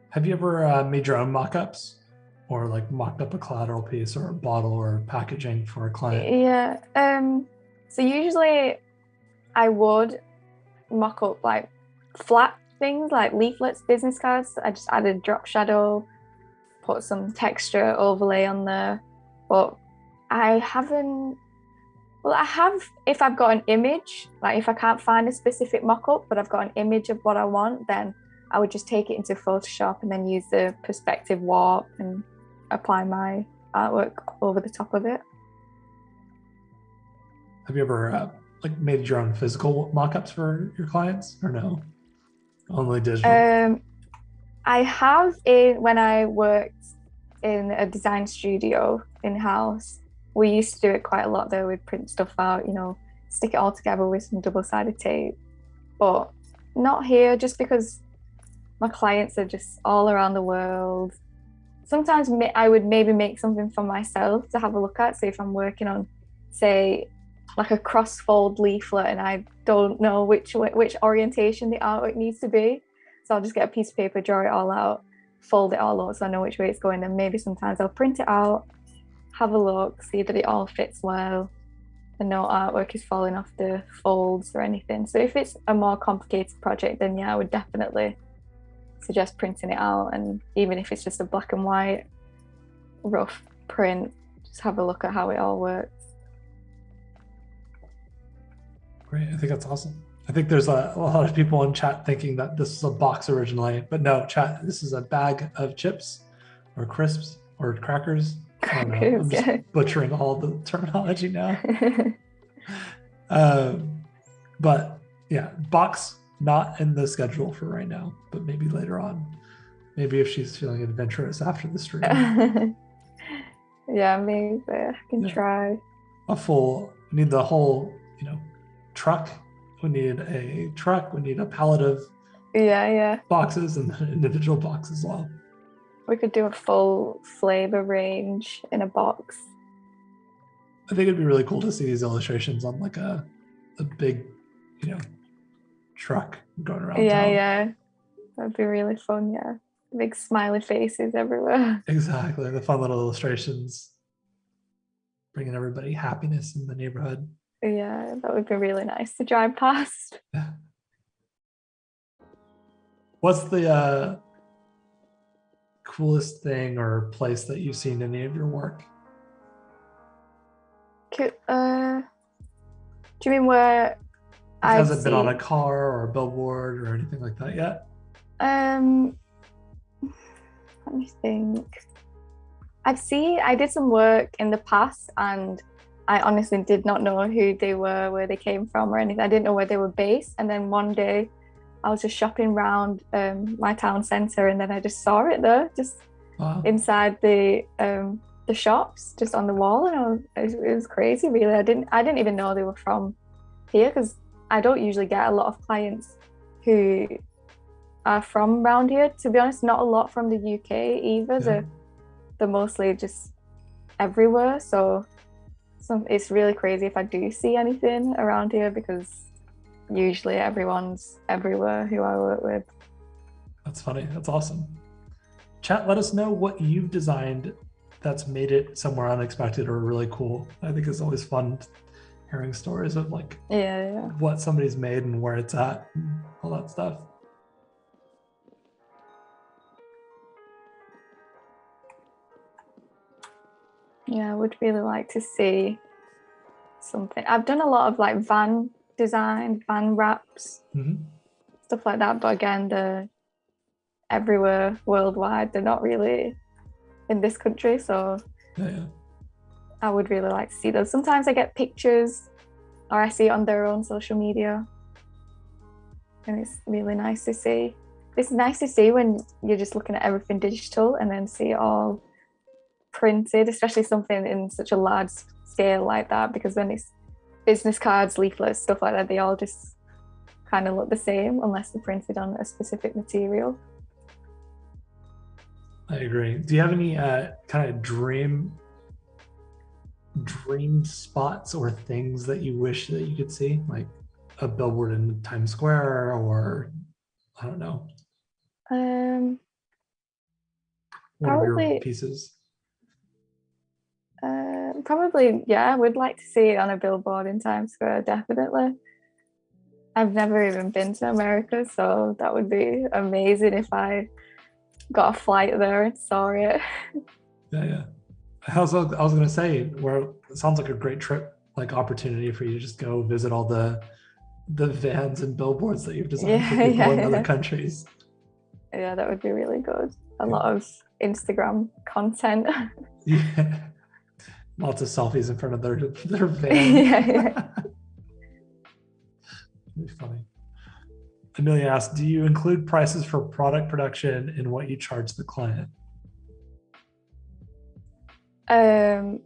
[SPEAKER 1] Have you ever made your own mockups, or like mocked up a collateral piece or a bottle or packaging for a client?
[SPEAKER 2] Yeah. So usually I would mock up like flat things like leaflets, business cards. I just added drop shadow, put some texture overlay on there. But I haven't, well, I have if I've got an image, like if I can't find a specific mock-up, but I've got an image of what I want, then I would just take it into Photoshop and then use the perspective warp and apply my artwork over the top of it.
[SPEAKER 1] Have you ever like made your own physical mockups for your clients, or no? Only digital?
[SPEAKER 2] I have when I worked in a design studio in-house. We used to do it quite a lot though. We'd print stuff out, stick it all together with some double-sided tape. But not here, just because my clients are just all around the world. Sometimes I would maybe make something for myself to have a look at. So if I'm working on, say, like a cross-fold leaflet and I don't know which orientation the artwork needs to be, so I'll just get a piece of paper, draw it all out, fold it all out so I know which way it's going. And maybe sometimes I'll print it out, have a look, see that it all fits well, and no artwork is falling off the folds or anything. So if it's a more complicated project, then yeah, I would definitely suggest printing it out. And even if it's just a black and white rough print, just have a look at how it all works.
[SPEAKER 1] Great, I think that's awesome. I think there's a lot of people in chat thinking that this is a box originally, but no, chat, this is a bag of chips or crisps or crackers. I don't know. I'm just butchering all the terminology now. But yeah, box not in the schedule for right now, but maybe later on. Maybe if she's feeling adventurous after the stream.
[SPEAKER 2] Yeah, maybe I can try.
[SPEAKER 1] We need the whole, truck. We need a truck. We need a pallet of boxes and an individual box as well.
[SPEAKER 2] We could do a full flavor range in a box.
[SPEAKER 1] I think it'd be really cool to see these illustrations on like a big, truck going around town.
[SPEAKER 2] Yeah. That'd be really fun, yeah. Big smiley faces everywhere.
[SPEAKER 1] Exactly. The fun little illustrations. Bringing everybody happiness in the neighborhood.
[SPEAKER 2] Yeah, that would be really nice to drive past.
[SPEAKER 1] What's the coolest thing or place that you've seen in any of your work?
[SPEAKER 2] Do you mean where
[SPEAKER 1] Has
[SPEAKER 2] I've
[SPEAKER 1] it been on a
[SPEAKER 2] seen?
[SPEAKER 1] car or a billboard or anything like that yet?
[SPEAKER 2] Um, Let me think. I did some work in the past and I honestly did not know who they were, where they came from or anything. I didn't know where they were based. And then one day I was just shopping around my town centre and then I just saw it there, just
[SPEAKER 1] Wow.
[SPEAKER 2] inside the shops, just on the wall. And it was crazy, really. I didn't even know they were from here because I don't usually get a lot of clients who are from around here. To be honest, not a lot from the UK either.
[SPEAKER 1] Yeah.
[SPEAKER 2] They're mostly just everywhere. So it's really crazy if I do see anything around here because usually everyone's everywhere who I work with.
[SPEAKER 1] That's funny. That's awesome. Chat, let us know what you've designed that's made it somewhere unexpected or really cool. I think it's always fun hearing stories of like
[SPEAKER 2] Yeah.
[SPEAKER 1] what somebody's made and where it's at and all that stuff.
[SPEAKER 2] Yeah, I would really like to see something. I've done a lot of like van design, van wraps, stuff like that. But again, they're everywhere worldwide. They're not really in this country. So
[SPEAKER 1] Yeah.
[SPEAKER 2] I would really like to see those. Sometimes I get pictures or I see it on their own social media. And it's really nice to see. It's nice to see when you're just looking at everything digital and then see it all printed, especially something in such a large scale like that, because when it's business cards, leaflets, stuff like that, they all just kind of look the same unless they're printed on a specific material.
[SPEAKER 1] I agree. Do you have any kind of dream spots or things that you wish that you could see, like a billboard in Times Square, or I don't know, one of your
[SPEAKER 2] Probably,
[SPEAKER 1] pieces?
[SPEAKER 2] probably, yeah, I would like to see it on a billboard in Times Square, definitely. I've never even been to America, so that would be amazing if I got a flight there and saw it.
[SPEAKER 1] Yeah. I was going to say, where it sounds like a great trip, like opportunity for you to just go visit all the vans and billboards that you've designed for
[SPEAKER 2] Yeah,
[SPEAKER 1] people in other
[SPEAKER 2] yeah.
[SPEAKER 1] countries.
[SPEAKER 2] Yeah, that would be really good. A
[SPEAKER 1] Yeah.
[SPEAKER 2] lot of Instagram content.
[SPEAKER 1] Yeah. Lots of selfies in front of their van.
[SPEAKER 2] Yeah.
[SPEAKER 1] It'd be funny. Amelia asked, do you include prices for product production in what you charge the client?
[SPEAKER 2] I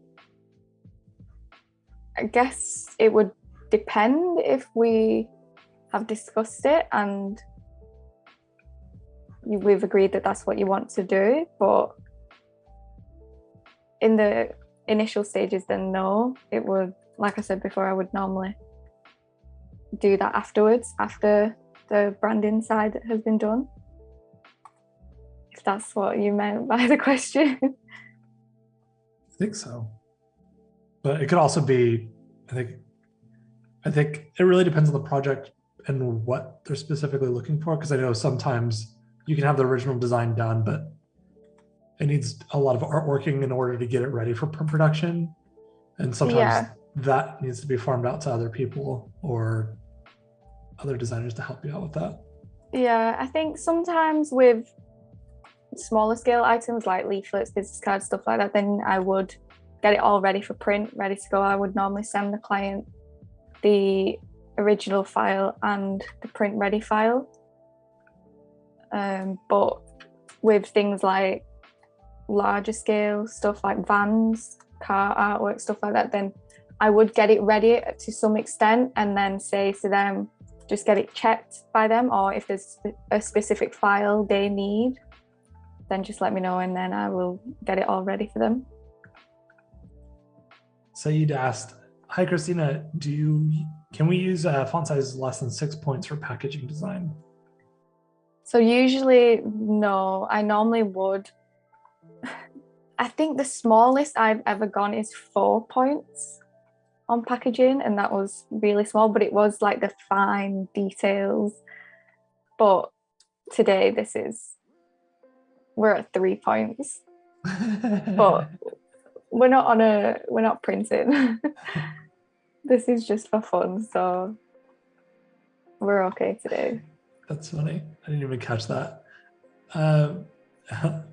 [SPEAKER 2] guess it would depend if we have discussed it and we've agreed that that's what you want to do. But in the initial stages, then no, it would, like I said before, I would normally do that afterwards, after the branding side has been done. If that's what you meant by the question.
[SPEAKER 1] I think so. But it could also be, I think it really depends on the project and what they're specifically looking for. Because I know sometimes you can have the original design done, but it needs a lot of artworking in order to get it ready for production. And sometimes that needs to be farmed out to other people or other designers to help you out with that.
[SPEAKER 2] Yeah, I think sometimes with smaller scale items like leaflets, business cards, stuff like that, then I would get it all ready for print, ready to go. I would normally send the client the original file and the print ready file. But with things like larger scale stuff like vans, car artwork, stuff like that, then I would get it ready to some extent and then say to them, just get it checked by them, or if there's a specific file they need, then just let me know and then I will get it all ready for them.
[SPEAKER 1] Saeed asked, hi Christina, can we use font sizes less than 6 points for packaging design?
[SPEAKER 2] So usually no, I normally would. I think the smallest I've ever gone is 4 points on packaging, and that was really small, but it was like the fine details. But today this is we're at 3 points, but we're not printing. This is just for fun, so we're okay today.
[SPEAKER 1] That's funny. I didn't even catch that.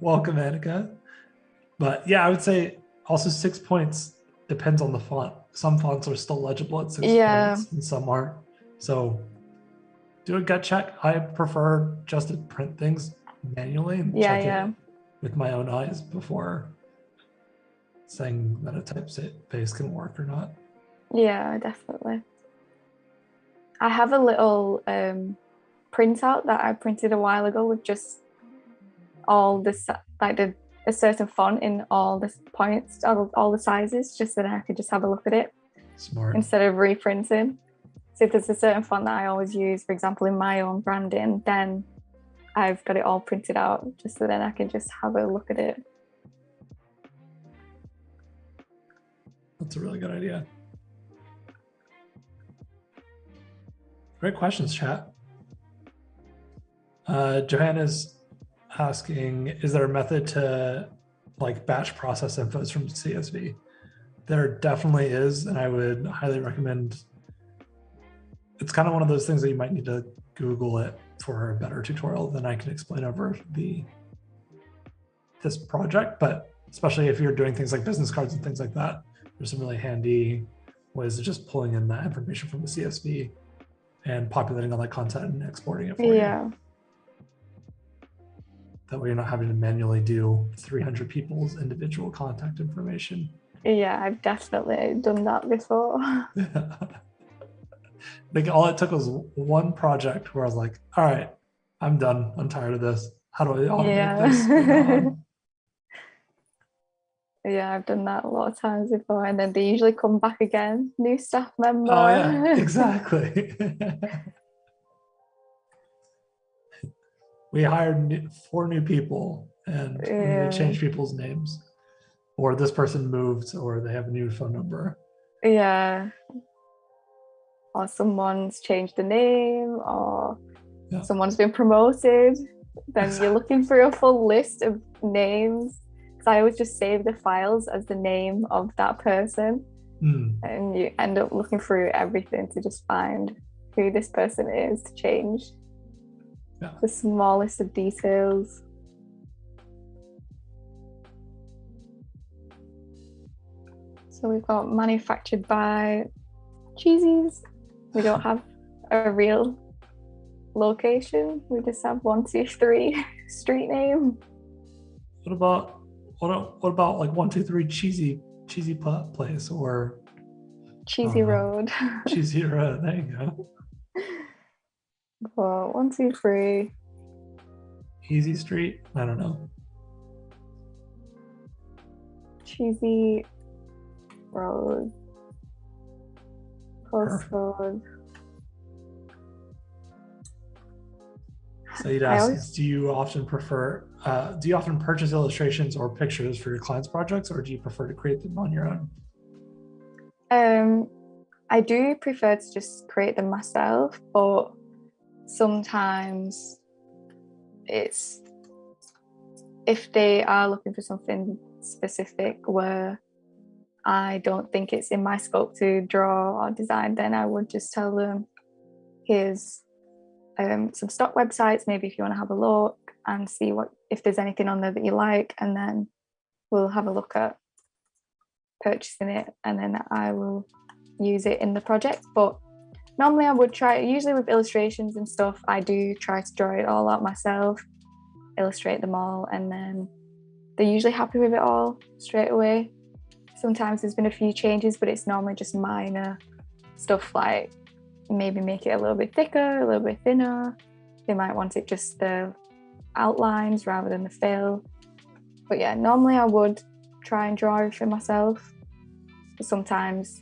[SPEAKER 1] Welcome, Annika. But yeah, I would say also 6 points depends on the font. Some fonts are still legible at 6 points and some aren't. So do a gut check. I prefer just to print things manually and check it with my own eyes before saying that a typeface can work or not.
[SPEAKER 2] Yeah, definitely. I have a little printout that I printed a while ago with just all this, like a certain font in all the points, all the sizes, just so that I could just have a look at it.
[SPEAKER 1] Smart.
[SPEAKER 2] Instead of reprinting. So if there's a certain font that I always use, for example, in my own branding, then I've got it all printed out just so then I can just have a look at it.
[SPEAKER 1] That's a really good idea. Great questions, chat. Johanna's asking, is there a method to like batch process infos from CSV? There definitely is, and I would highly recommend. It's kind of one of those things that you might need to Google it for a better tutorial than I can explain over this project. But especially if you're doing things like business cards and things like that, there's some really handy ways of just pulling in that information from the CSV and populating all that content and exporting it for you. That way you're not having to manually do 300 people's individual contact information.
[SPEAKER 2] Yeah, I've definitely done that before.
[SPEAKER 1] Like all it took was one project where I was like, all right, I'm done. I'm tired of this. How do I automate this?
[SPEAKER 2] Yeah, I've done that a lot of times before, and then they usually come back again, new staff member.
[SPEAKER 1] Oh yeah, exactly. We hired 4 new people and we changed people's names, or this person moved, or they have a new phone number.
[SPEAKER 2] Yeah. Or someone's changed the name, or someone's been promoted. Then you're looking through a full list of names. Because I always just save the files as the name of that person. And you end up looking through everything to just find who this person is to change the smallest of details. So we've got manufactured by Cheesies. We don't have a real location. We just have 123 street name.
[SPEAKER 1] What about like 123 cheesy place or
[SPEAKER 2] Cheesy Road?
[SPEAKER 1] Cheesy Road. There you go.
[SPEAKER 2] Well, 123
[SPEAKER 1] Easy Street. I don't know.
[SPEAKER 2] Cheesy Road. Postcode.
[SPEAKER 1] So you'd ask, do you often purchase illustrations or pictures for your clients' projects, or do you prefer to create them on your
[SPEAKER 2] own? I do prefer to just create them myself, but sometimes it's if they are looking for something specific where I don't think it's in my scope to draw or design, then I would just tell them, here's some stock websites, maybe if you want to have a look and see if there's anything on there that you like, and then we'll have a look at purchasing it, and then I will use it in the project. But normally I would usually with illustrations and stuff, I do try to draw it all out myself, illustrate them all, and then they're usually happy with it all straight away. Sometimes there's been a few changes, but it's normally just minor stuff, like maybe make it a little bit thicker, a little bit thinner. They might want it just the outlines rather than the fill. But yeah, normally I would try and draw it for myself. But sometimes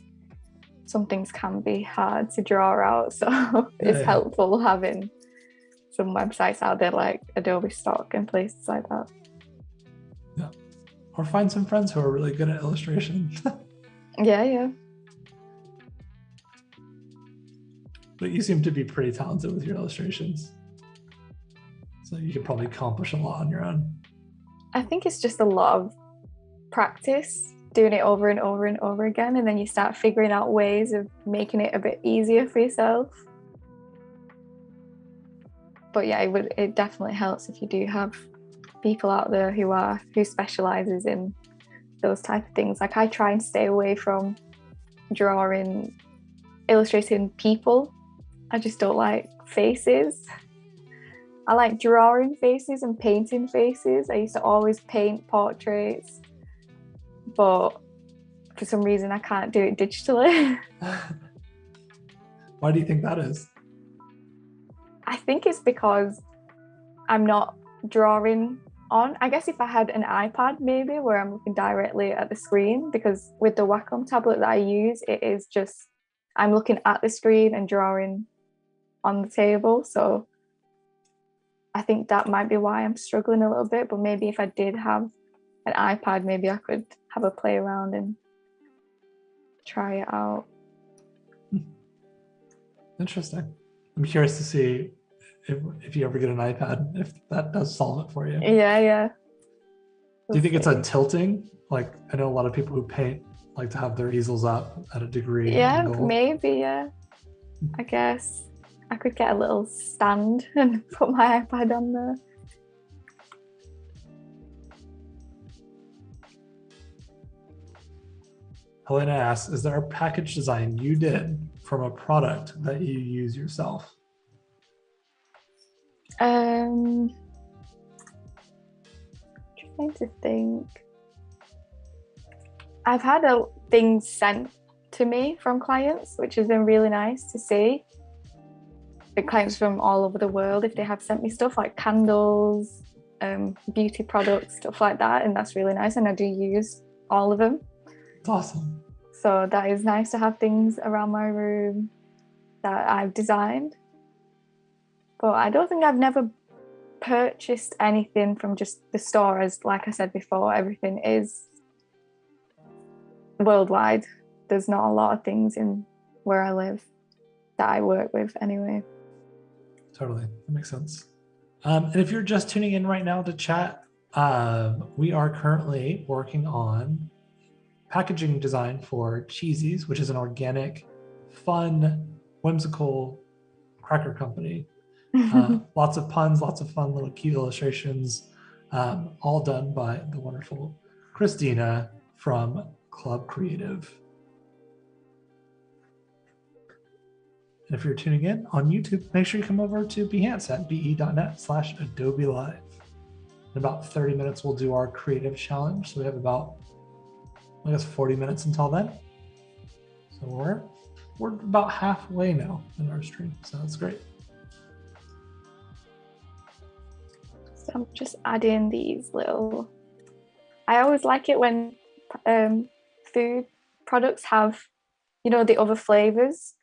[SPEAKER 2] some things can be hard to draw out, so it's helpful having some websites out there like Adobe Stock and places like that.
[SPEAKER 1] Yeah. Or find some friends who are really good at illustration.
[SPEAKER 2] Yeah.
[SPEAKER 1] But you seem to be pretty talented with your illustrations. So you could probably accomplish a lot on your own.
[SPEAKER 2] I think it's just a lot of practice, doing it over and over and over again, and then you start figuring out ways of making it a bit easier for yourself. But yeah, it definitely helps if you do have people out there who specializes in those type of things. Like, I try and stay away from illustrating people. I just don't like faces. I like drawing faces and painting faces. I used to always paint portraits, but for some reason I can't do it digitally.
[SPEAKER 1] Why do you think that is?
[SPEAKER 2] I think it's because I'm not drawing on. I guess if I had an iPad maybe, where I'm looking directly at the screen, because with the Wacom tablet that I use, it is just, I'm looking at the screen and drawing on the table. So I think that might be why I'm struggling a little bit. But maybe if I did have an iPad, maybe I could have a play around and try it out.
[SPEAKER 1] Interesting. I'm curious to see if you ever get an iPad, if that does solve it for you.
[SPEAKER 2] Yeah.
[SPEAKER 1] Do you think it's a tilting? Like, I know a lot of people who paint like to have their easels up at a degree.
[SPEAKER 2] Yeah,
[SPEAKER 1] angle.
[SPEAKER 2] maybe, yeah. I guess I could get a little stand and put my iPad on there.
[SPEAKER 1] Helena asks, is there a package design you did from a product that you use yourself?
[SPEAKER 2] Trying to think. I've had things sent to me from clients, which has been really nice to see. The clients from all over the world, if they have sent me stuff like candles, beauty products, stuff like that, and that's really nice, and I do use all of them.
[SPEAKER 1] It's awesome.
[SPEAKER 2] So that is nice to have things around my room that I've designed. But I don't think I've never purchased anything from just the store, as like I said before, everything is worldwide. There's not a lot of things in where I live that I work with anyway.
[SPEAKER 1] Totally, that makes sense. And if you're just tuning in right now to chat, we are currently working on packaging design for Cheesies, which is an organic, fun, whimsical cracker company. Lots of puns, lots of fun little cute illustrations, all done by the wonderful Christina from Club Creative. And if you're tuning in on YouTube, make sure you come over to Behance at be.net/Adobe Live. In about 30 minutes, we'll do our creative challenge. So we have about, 40 minutes until then. So we're about halfway now in our stream. So that's great.
[SPEAKER 2] So I'm just adding these little, I always like it when food products have, the other flavors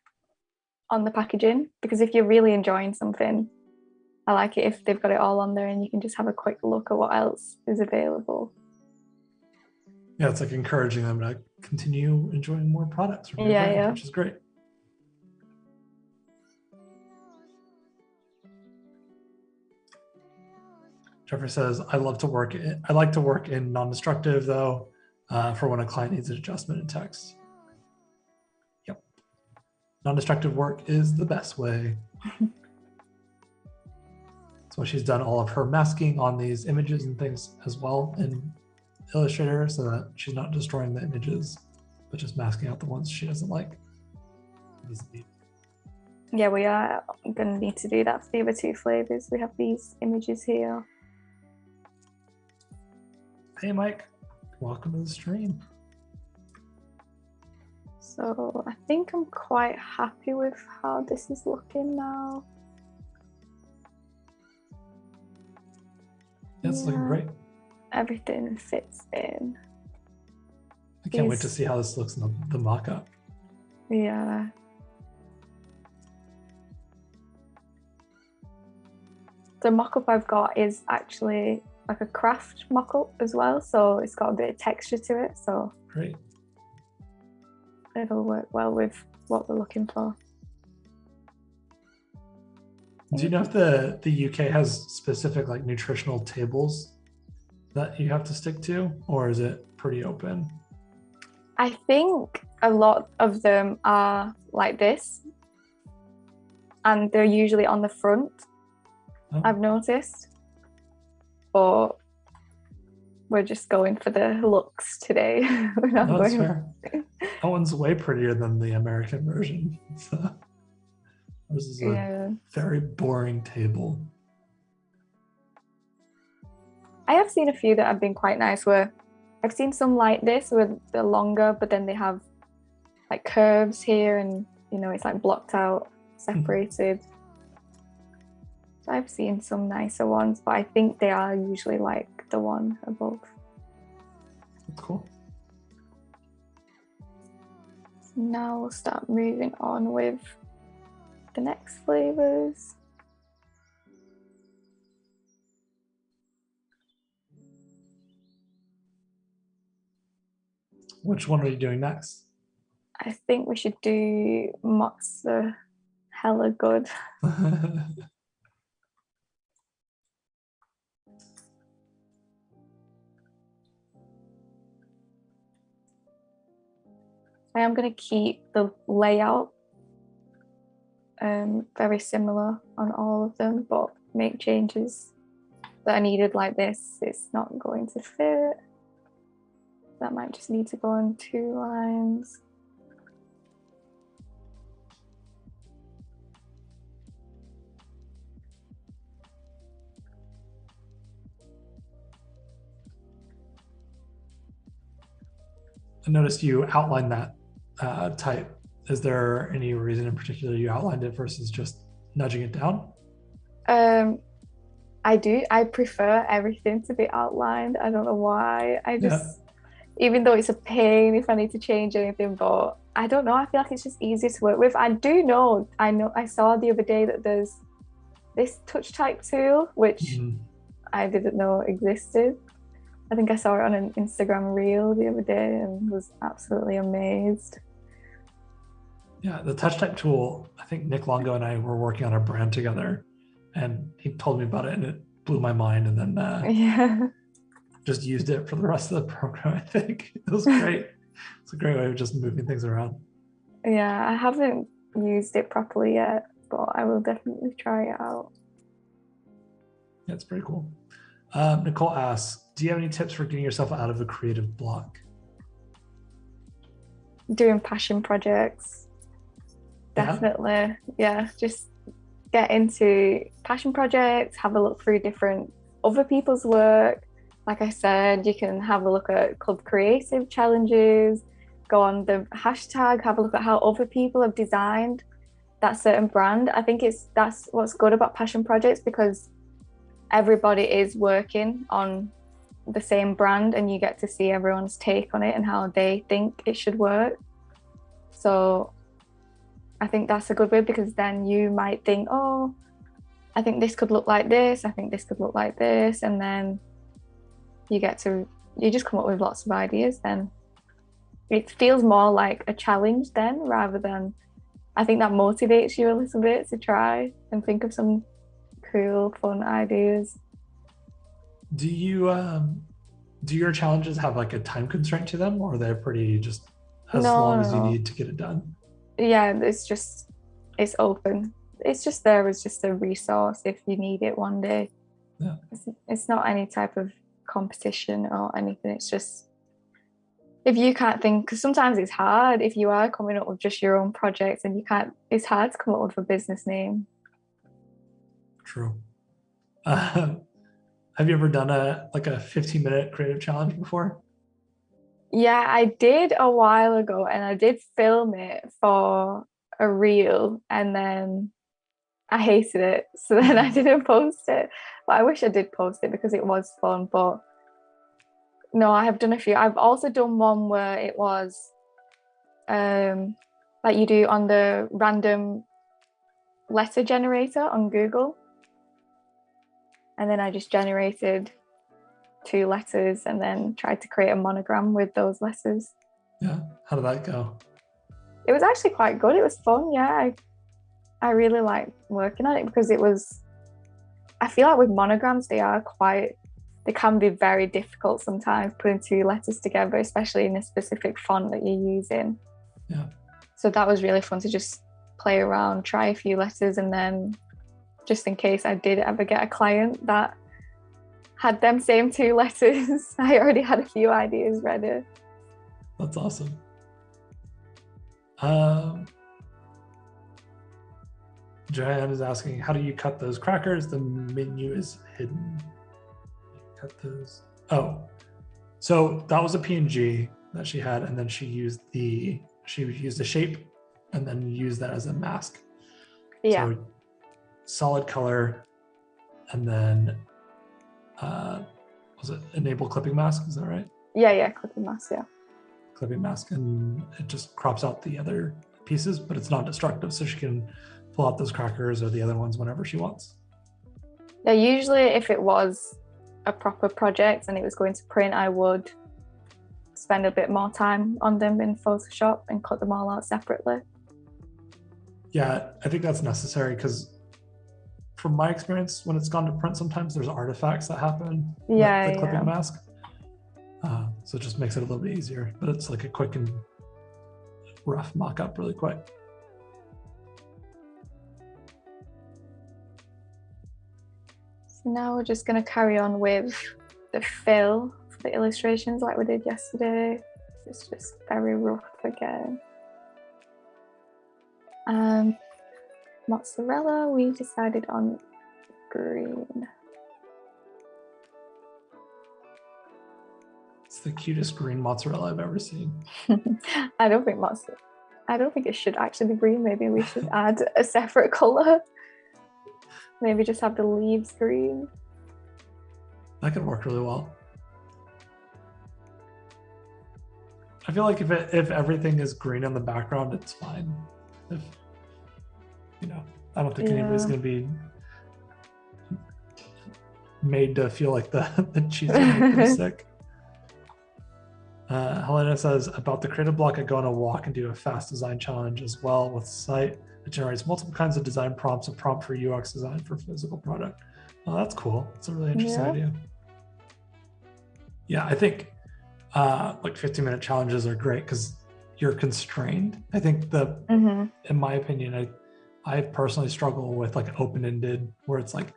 [SPEAKER 2] on the packaging, because if you're really enjoying something, I like it if they've got it all on there and you can just have a quick look at what else is available.
[SPEAKER 1] Yeah, it's like encouraging them to continue enjoying more products from your brand, which is great. Jeffrey says, I like to work in non-destructive though, for when a client needs an adjustment in text. Yep. Non-destructive work is the best way. So she's done all of her masking on these images and things as well in Illustrator, so that she's not destroying the images, but just masking out the ones she doesn't like.
[SPEAKER 2] Yeah, we are going to need to do that for the other two flavors. We have these images here.
[SPEAKER 1] Hey, Mike. Welcome to the stream.
[SPEAKER 2] So I think I'm quite happy with how this is looking now.
[SPEAKER 1] Yeah, it's looking great.
[SPEAKER 2] Everything fits in.
[SPEAKER 1] I can't wait to see how this looks in the mock-up.
[SPEAKER 2] Yeah. The mock-up I've got is actually like a craft mock-up as well, so it's got a bit of texture to it, so
[SPEAKER 1] great.
[SPEAKER 2] It'll work well with what we're looking for.
[SPEAKER 1] Do you know if the UK has specific like nutritional tables that you have to stick to, or is it pretty open?
[SPEAKER 2] I think a lot of them are like this, and they're usually on the front,
[SPEAKER 1] Oh,
[SPEAKER 2] I've noticed. But we're just going for the looks today. We're not
[SPEAKER 1] no, that's
[SPEAKER 2] going.
[SPEAKER 1] fair. That one's way prettier than the American version. So this is a
[SPEAKER 2] Yeah.
[SPEAKER 1] very boring table.
[SPEAKER 2] I have seen a few that have been quite nice where I've seen some like this where they're longer, but then they have like curves here and it's like blocked out, separated. So I've seen some nicer ones, but I think they are usually like the one above.
[SPEAKER 1] That's cool.
[SPEAKER 2] So now we'll start moving on with the next flavors.
[SPEAKER 1] Which one are you doing next?
[SPEAKER 2] I think we should do Mozzarella hella good. I am going to keep the layout very similar on all of them, but make changes that are needed like this. It's not going to fit. That might just need to go on 2 lines.
[SPEAKER 1] I noticed you outlined that type. Is there any reason in particular you outlined it versus just nudging it down?
[SPEAKER 2] I do. I prefer everything to be outlined. I don't know why. Even though it's a pain if I need to change anything, but I don't know. I feel like it's just easier to work with. I saw the other day that there's this touch type tool, which I didn't know existed. I think I saw it on an Instagram reel the other day and was absolutely amazed.
[SPEAKER 1] Yeah, the touch type tool, I think Nick Longo and I were working on a brand together and he told me about it and it blew my mind, and then just used it for the rest of the program. I think it was great. It's a great way of just moving things around.
[SPEAKER 2] Yeah, I haven't used it properly yet, but I will definitely try it out.
[SPEAKER 1] Yeah, it's pretty cool. Nicole asks, do you have any tips for getting yourself out of a creative block?
[SPEAKER 2] Doing passion projects. Definitely. Yeah, just get into passion projects, have a look through different other people's work. Like I said, you can have a look at Club Creative challenges, go on the hashtag, have a look at how other people have designed that certain brand. I think that's what's good about passion projects, because everybody is working on the same brand and you get to see everyone's take on it and how they think it should work. So I think that's a good way, because then you might think, oh, I think this could look like this, I think this could look like this, and then you just come up with lots of ideas. Then it feels more like a challenge then, rather than, I think that motivates you a little bit to try and think of some cool, fun ideas.
[SPEAKER 1] Do your challenges have like a time constraint to them, or they're pretty just as long as you need to get it done?
[SPEAKER 2] Yeah, it's open. It's just there as just a resource if you need it one day.
[SPEAKER 1] Yeah.
[SPEAKER 2] It's not any type of competition or anything. It's just, if you can't think, because sometimes it's hard if you are coming up with just your own projects and it's hard to come up with a business name.
[SPEAKER 1] True. Have you ever done a 15-minute creative challenge before?
[SPEAKER 2] Yeah, I did a while ago, and I did film it for a reel, and then I hated it. So then I didn't post it. But I wish I did post it because it was fun. But no, I have done a few. I've also done one where it was like you do on the random letter generator on Google. And then I just generated 2 letters and then tried to create a monogram with those letters.
[SPEAKER 1] Yeah. How did that go?
[SPEAKER 2] It was actually quite good. It was fun. Yeah. I really liked working on it because I feel like with monograms, they are quite they can be very difficult sometimes putting two letters together, especially in a specific font that you're using.
[SPEAKER 1] Yeah.
[SPEAKER 2] So that was really fun to just play around, try a few letters, and then just in case I did ever get a client that had them same two letters, I already had a few ideas ready.
[SPEAKER 1] That's awesome. Joanne is asking, how do you cut those crackers? The menu is hidden. Cut those. Oh, so that was a PNG that she had, and then she used the shape and then used that as a mask.
[SPEAKER 2] Yeah.
[SPEAKER 1] So solid color, and then was it enable clipping mask? Is that right?
[SPEAKER 2] Yeah, clipping mask, yeah.
[SPEAKER 1] Clipping mask, and it just crops out the other pieces, but it's not destructive, so she can pull out those crackers or the other ones whenever she wants.
[SPEAKER 2] Yeah, usually if it was a proper project and it was going to print, I would spend a bit more time on them in Photoshop and cut them all out separately.
[SPEAKER 1] Yeah, I think that's necessary because from my experience, when it's gone to print, sometimes there's artifacts that happen with the clipping mask. So it just makes it a little bit easier, but it's like a quick and rough mock-up really quick.
[SPEAKER 2] So now we're just going to carry on with the fill for the illustrations like we did yesterday. It's just very rough again. And mozzarella, we decided on green.
[SPEAKER 1] It's the cutest green mozzarella I've ever seen.
[SPEAKER 2] I don't think it should actually be green. Maybe we should add a separate color. Maybe just have the leaves green.
[SPEAKER 1] That could work really well. I feel like if everything is green in the background, it's fine. If I don't think anybody's going to be made to feel like the cheese will make them sick. Helena says, about the creative block, I go on a walk and do a fast design challenge as well with site. It generates multiple kinds of design prompts, a prompt for UX design for physical product. Oh, that's cool. It's a really interesting idea. Yeah, I think like 15-minute challenges are great because you're constrained. I think in my opinion, I personally struggle with like open-ended where it's like,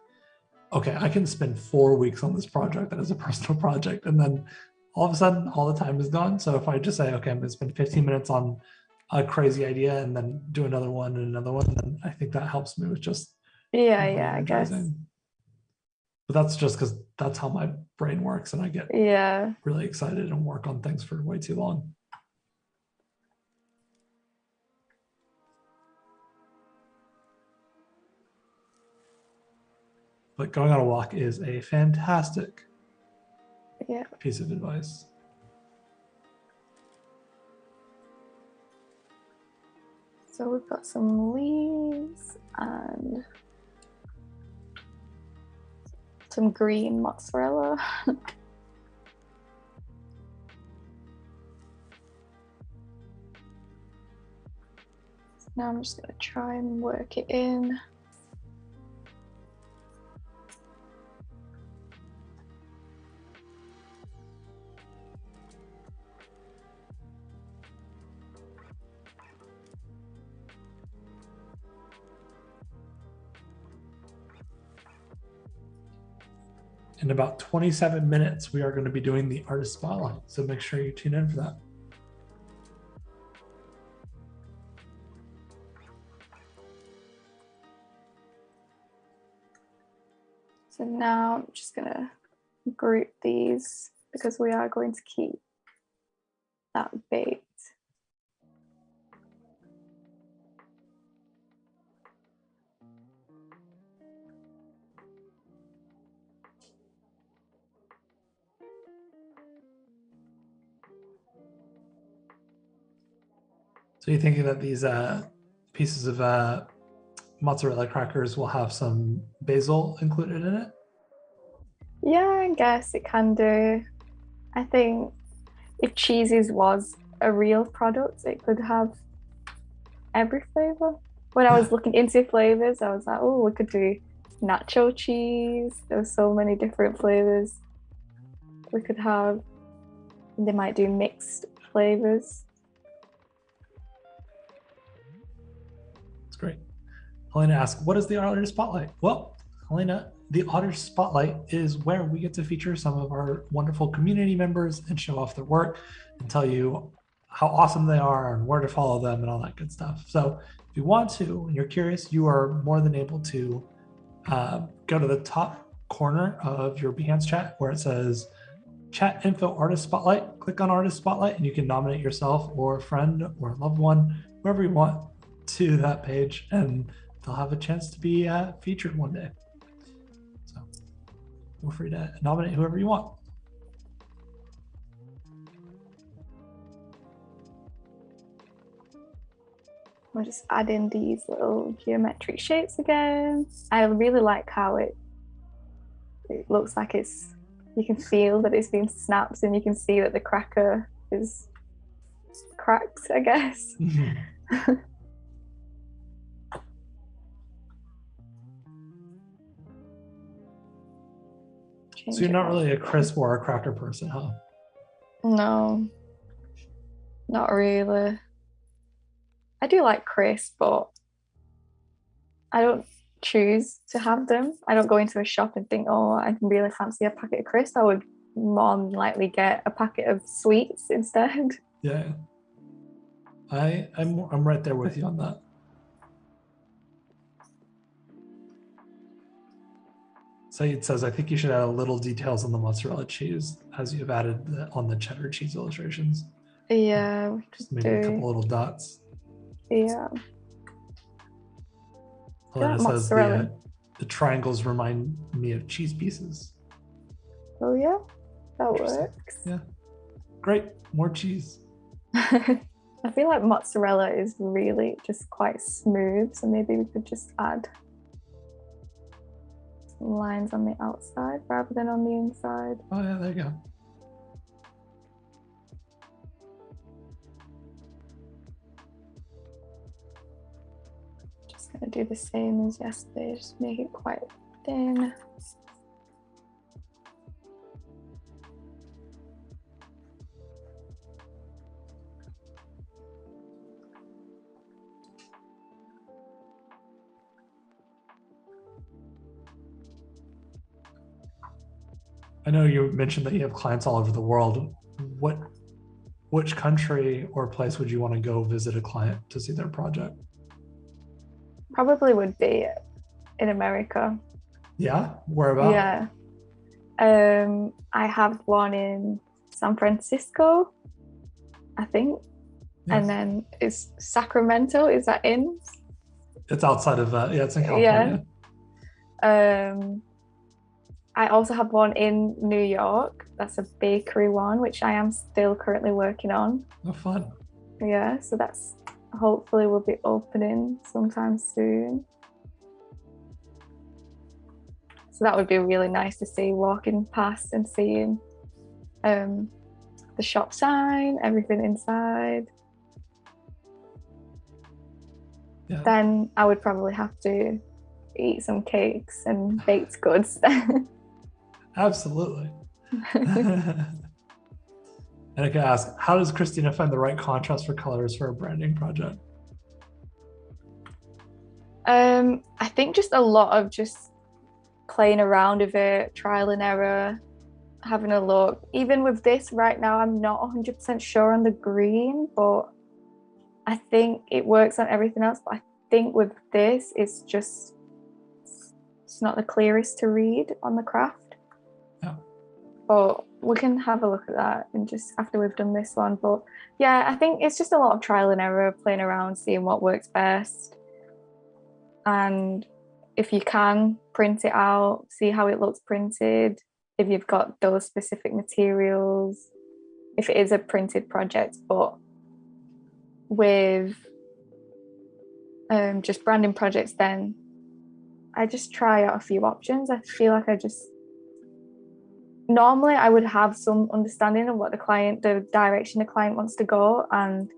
[SPEAKER 1] okay, I can spend 4 weeks on this project that is a personal project, and then all of a sudden all the time is gone. So if I just say, okay, I'm gonna spend 15 minutes on a crazy idea and then do another one and another one, then I think that helps me with just
[SPEAKER 2] I guess.
[SPEAKER 1] But that's just because that's how my brain works, and I get really excited and work on things for way too long. But going on a walk is a fantastic piece of advice.
[SPEAKER 2] So we've got some leaves and some green mozzarella. So now I'm just going to try and work it in.
[SPEAKER 1] In about 27 minutes, we are going to be doing the artist spotlight. So make sure you tune in for that.
[SPEAKER 2] So now I'm just going to group these because we are going to keep that baked.
[SPEAKER 1] So you're thinking that these pieces of mozzarella crackers will have some basil included in it?
[SPEAKER 2] Yeah, I guess it can do. I think if cheeses was a real product, it could have every flavor. When I was looking into flavors, I was like, oh, we could do nacho cheese. There were so many different flavors. we could have, they might do mixed flavors.
[SPEAKER 1] That's great. Helena asks, what is the Artist Spotlight? Well, Helena, the Artist Spotlight is where we get to feature some of our wonderful community members and show off their work and tell you how awesome they are and where to follow them and all that good stuff. So if you want to, and you're curious, you are more than able to go to the top corner of your Behance chat where it says Chat Info Artist Spotlight. Click on Artist Spotlight and you can nominate yourself or a friend or a loved one, whoever you want, to that page, and they'll have a chance to be featured one day. So feel free to nominate whoever you want.
[SPEAKER 2] We'll just add in these little geometric shapes again. I really like how it looks like it's, you can feel that it's been snapped and you can see that the cracker is cracked, I guess.
[SPEAKER 1] Mm-hmm. So you're not really a crisp or a cracker person, huh?
[SPEAKER 2] No, not really. I do like crisp, but I don't choose to have them. I don't go into a shop and think, oh, I really fancy a packet of crisp. I would more than likely get a packet of sweets instead.
[SPEAKER 1] Yeah, I'm right there with you on that. Saeed says, I think you should add a little details on the mozzarella cheese as you've added on the cheddar cheese illustrations.
[SPEAKER 2] Yeah,
[SPEAKER 1] just maybe a couple little dots.
[SPEAKER 2] Yeah.
[SPEAKER 1] Helena says the triangles remind me of cheese pieces.
[SPEAKER 2] Oh yeah, that works.
[SPEAKER 1] Yeah, great, more cheese.
[SPEAKER 2] I feel like mozzarella is really just quite smooth, so maybe we could just add some lines on the outside rather than on the inside.
[SPEAKER 1] Oh yeah, there you go.
[SPEAKER 2] Just gonna do the same as yesterday, just make it quite thin.
[SPEAKER 1] I know you mentioned that you have clients all over the world. Which country or place would you want to go visit a client to see their project?
[SPEAKER 2] Probably would be in America.
[SPEAKER 1] Yeah, whereabouts?
[SPEAKER 2] Yeah. I have one in San Francisco, I think. Yes. And then it's Sacramento. Is that in?
[SPEAKER 1] It's outside of yeah, it's in California.
[SPEAKER 2] Yeah. I also have one in New York. That's a bakery one, which I am still currently working on.
[SPEAKER 1] Oh, fun.
[SPEAKER 2] Yeah, so that's hopefully will be opening sometime soon. So that would be really nice to see, walking past and seeing the shop sign, everything inside. Yeah. Then I would probably have to eat some cakes and baked goods.
[SPEAKER 1] Absolutely. And I could ask, how does Christina find the right contrast for colors for a branding project?
[SPEAKER 2] I think just a lot of just playing around with it, trial and error, having a look. Even with this right now, I'm not 100% sure on the green, but I think it works on everything else. But I think with this, it's not the clearest to read on the craft.
[SPEAKER 1] Yeah.
[SPEAKER 2] But we can have a look at that and just after we've done this one. But yeah, I think it's just a lot of trial and error, playing around, seeing what works best. And if you can, print it out, see how it looks printed, if you've got those specific materials, if it is a printed project. But with just branding projects, then I just try out a few options. I feel like normally I would have some understanding of what the direction the client wants to go, and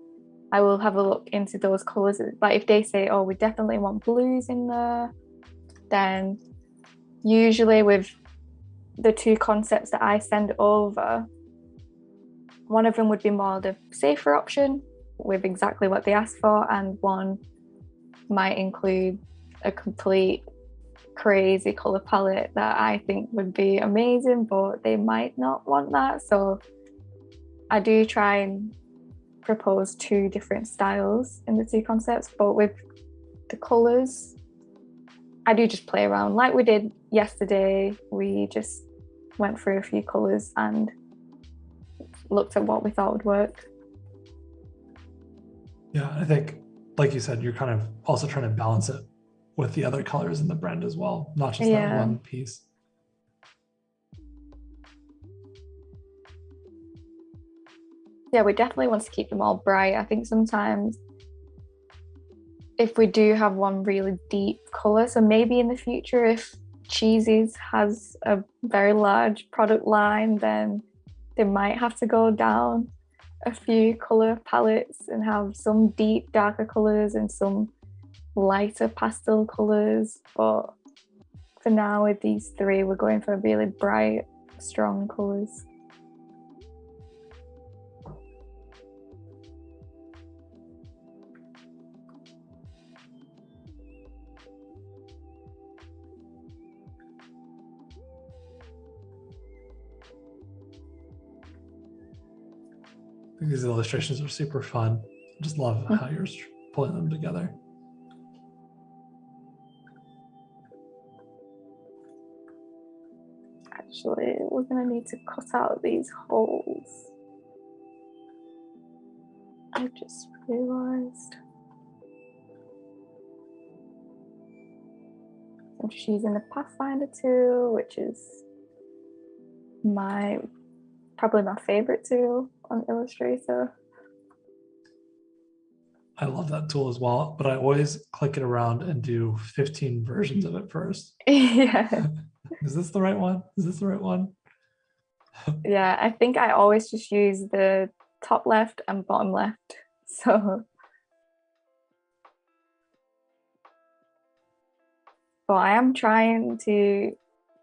[SPEAKER 2] I will have a look into those colors. Like if they say, oh, we definitely want blues in there, then usually with the two concepts that I send over, one of them would be more the safer option with exactly what they asked for, and one might include a complete crazy color palette that I think would be amazing, but they might not want that. So I do try and propose two different styles in the two concepts, but with the colors, I do just play around like we did yesterday. We just went through a few colors and looked at what we thought would work.
[SPEAKER 1] Yeah, I think, like you said, you're kind of also trying to balance it with the other colors in the brand as well, not just that one piece.
[SPEAKER 2] Yeah, we definitely want to keep them all bright. I think sometimes if we do have one really deep color, so maybe in the future, if Cheesy's has a very large product line, then they might have to go down a few color palettes and have some deep darker colors and some lighter pastel colors. But for now, with these three, we're going for really bright, strong colors.
[SPEAKER 1] I think these illustrations are super fun. I just love how you're pulling them together.
[SPEAKER 2] Actually, we're going to need to cut out these holes. I just realized. I'm just using the Pathfinder tool, which is probably my favorite tool on Illustrator.
[SPEAKER 1] I love that tool as well, but I always click it around and do 15 versions of it first.
[SPEAKER 2] Yeah.
[SPEAKER 1] Is this the right one? Is this the right one?
[SPEAKER 2] Yeah, I think I always just use the top left and bottom left. So, but I am trying to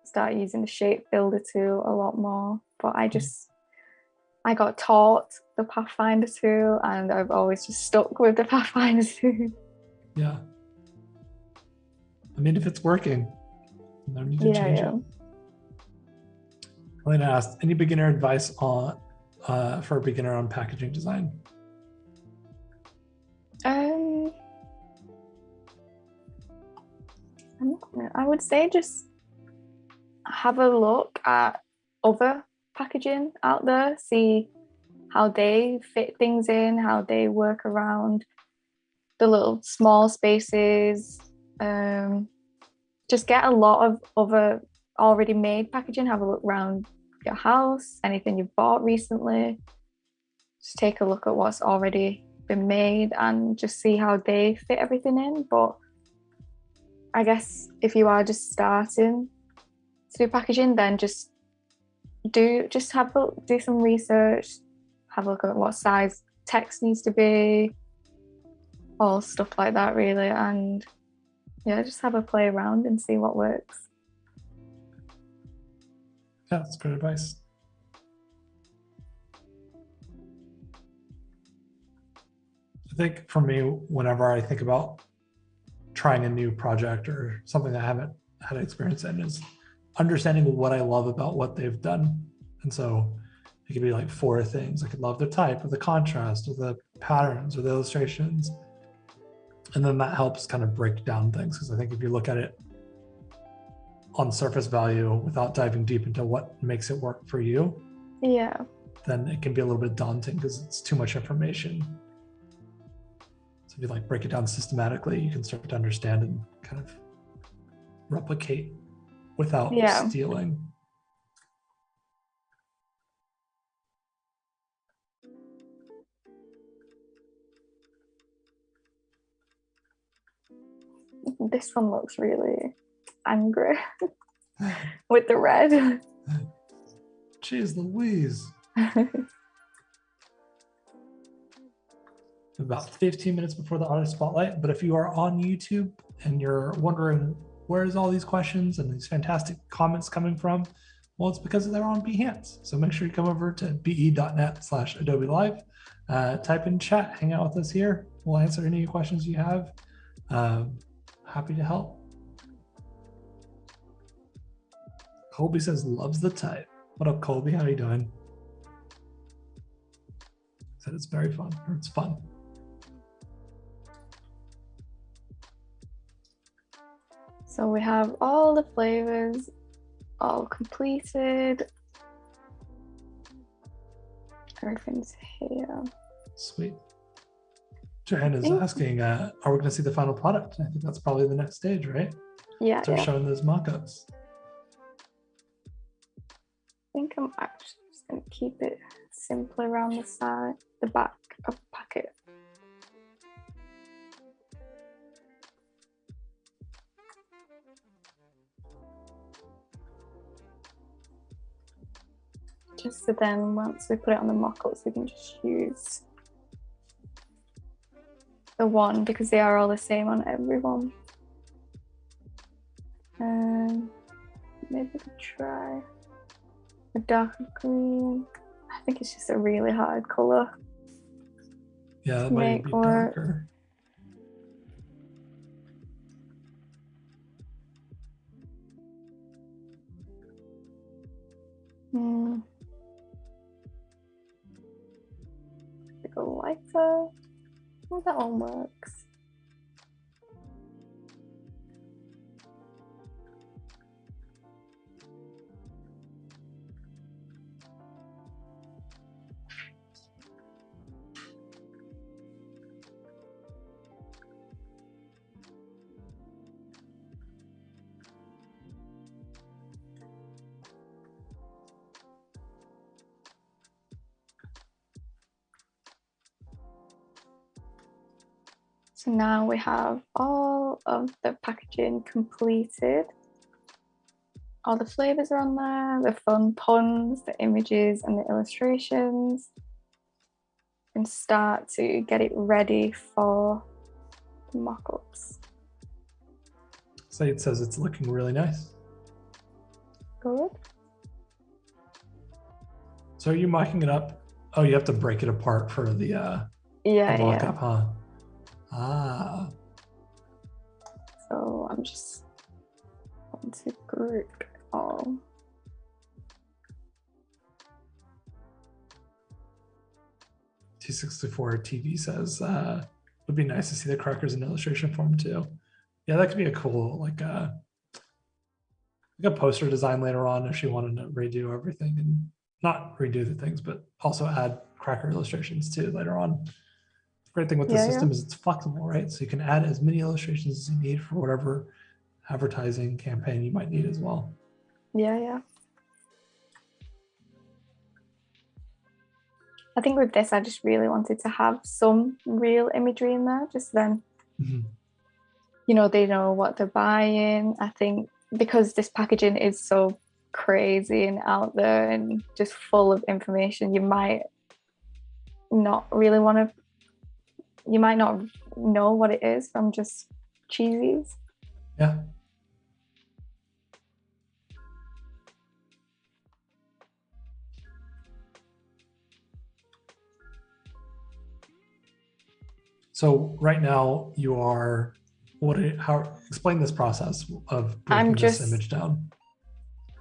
[SPEAKER 2] start using the shape builder tool a lot more, but I got taught the Pathfinder tool and I've always just stuck with the Pathfinder tool.
[SPEAKER 1] Yeah. I mean, if it's working, no need to change it. Elena asked, any beginner advice for a beginner on packaging design?
[SPEAKER 2] I would say just have a look at other packaging out there, see how they fit things in, how they work around the little small spaces. Just get a lot of other already made packaging, have a look around your house, anything you've bought recently. Just take a look at what's already been made and just see how they fit everything in. But I guess if you are just starting to do packaging, then just do some research, have a look at what size text needs to be, all stuff like that really, and yeah, just have a play around and see what works.
[SPEAKER 1] Yeah, that's good advice. I think for me, whenever I think about trying a new project or something that I haven't had experience in, is understanding what I love about what they've done. And so it could be like 4 things. I could love the type or the contrast or the patterns or the illustrations. And then that helps kind of break down things. Because I think if you look at it on surface value without diving deep into what makes it work for you, then it can be a little bit daunting because it's too much information. So if you like break it down systematically, you can start to understand and kind of replicate without stealing.
[SPEAKER 2] This one looks really angry with the red.
[SPEAKER 1] Jeez Louise. About 15 minutes before the auto spotlight, but if you are on YouTube and you're wondering where's all these questions and these fantastic comments coming from, Well, it's because they're on Behance. So make sure you come over to be.net/Adobe Live, type in chat, hang out with us here. We'll answer any questions you have. Happy to help. Colby says loves the type. What up, Colby? How are you doing? Said it's very fun, or it's fun.
[SPEAKER 2] So we have all the flavors all completed. Everything's here.
[SPEAKER 1] Sweet. Joanne is asking, are we going to see the final product? I think that's probably the next stage, right?
[SPEAKER 2] Yeah.
[SPEAKER 1] Start showing those mock-ups.
[SPEAKER 2] I think I'm actually just going to keep it simple around the side, the back of the packet. Just so then once we put it on the mock-ups, we can just use the one because they are all the same on everyone. Maybe we could try a darker green. I think it's just a really hard color.
[SPEAKER 1] Yeah, that might be darker. Go lighter. Well, that one works. So now we have all of the packaging completed. All the flavors are on there, the fun puns, the images and the illustrations. And start to get it ready for the mock-ups. Said says it's looking really nice.
[SPEAKER 2] Good.
[SPEAKER 1] So are you mocking it up? Oh, you have to break it apart for the mock-up, huh? Ah.
[SPEAKER 2] So I'm just going to group it all.
[SPEAKER 1] T64 TV says would be nice to see the crackers in illustration form too. Yeah, that could be a cool like a poster design later on if she wanted to redo everything and not redo the things, but also add cracker illustrations too later on. The great thing with the system is it's flexible, right? So you can add as many illustrations as you need for whatever advertising campaign you might need as well.
[SPEAKER 2] Yeah. I think with this, I just really wanted to have some real imagery in there, just then, you know, they know what they're buying. I think because this packaging is so crazy and out there and just full of information, you might not really want to, you might not know what it is from just cheesies.
[SPEAKER 1] Yeah. So right now you are, explain this process of breaking this image down.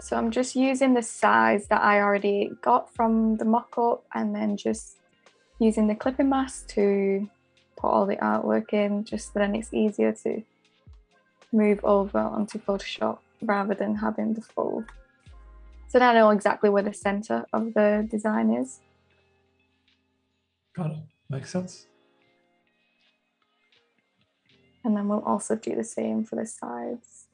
[SPEAKER 2] So I'm just using the size that I already got from the mock-up and then just using the clipping mask to put all the artwork in, just so then it's easier to move over onto Photoshop rather than having the full. So now I know exactly where the center of the design is.
[SPEAKER 1] Got it. Makes sense.
[SPEAKER 2] And then we'll also do the same for the sides.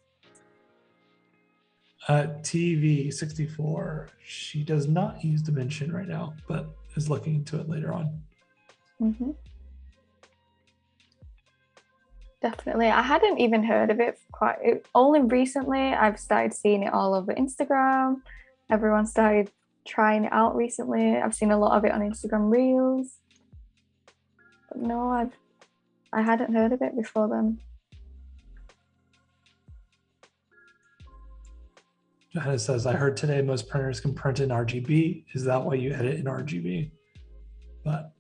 [SPEAKER 1] TV64, she does not use Dimension right now, but is looking into it later on.
[SPEAKER 2] Definitely. I hadn't even heard of it only recently. I've started seeing it all over Instagram. Everyone started trying it out recently. I've seen a lot of it on Instagram Reels. But no, I hadn't heard of it before then.
[SPEAKER 1] Johanna says, I heard today most printers can print in RGB. Is that why you edit in RGB? But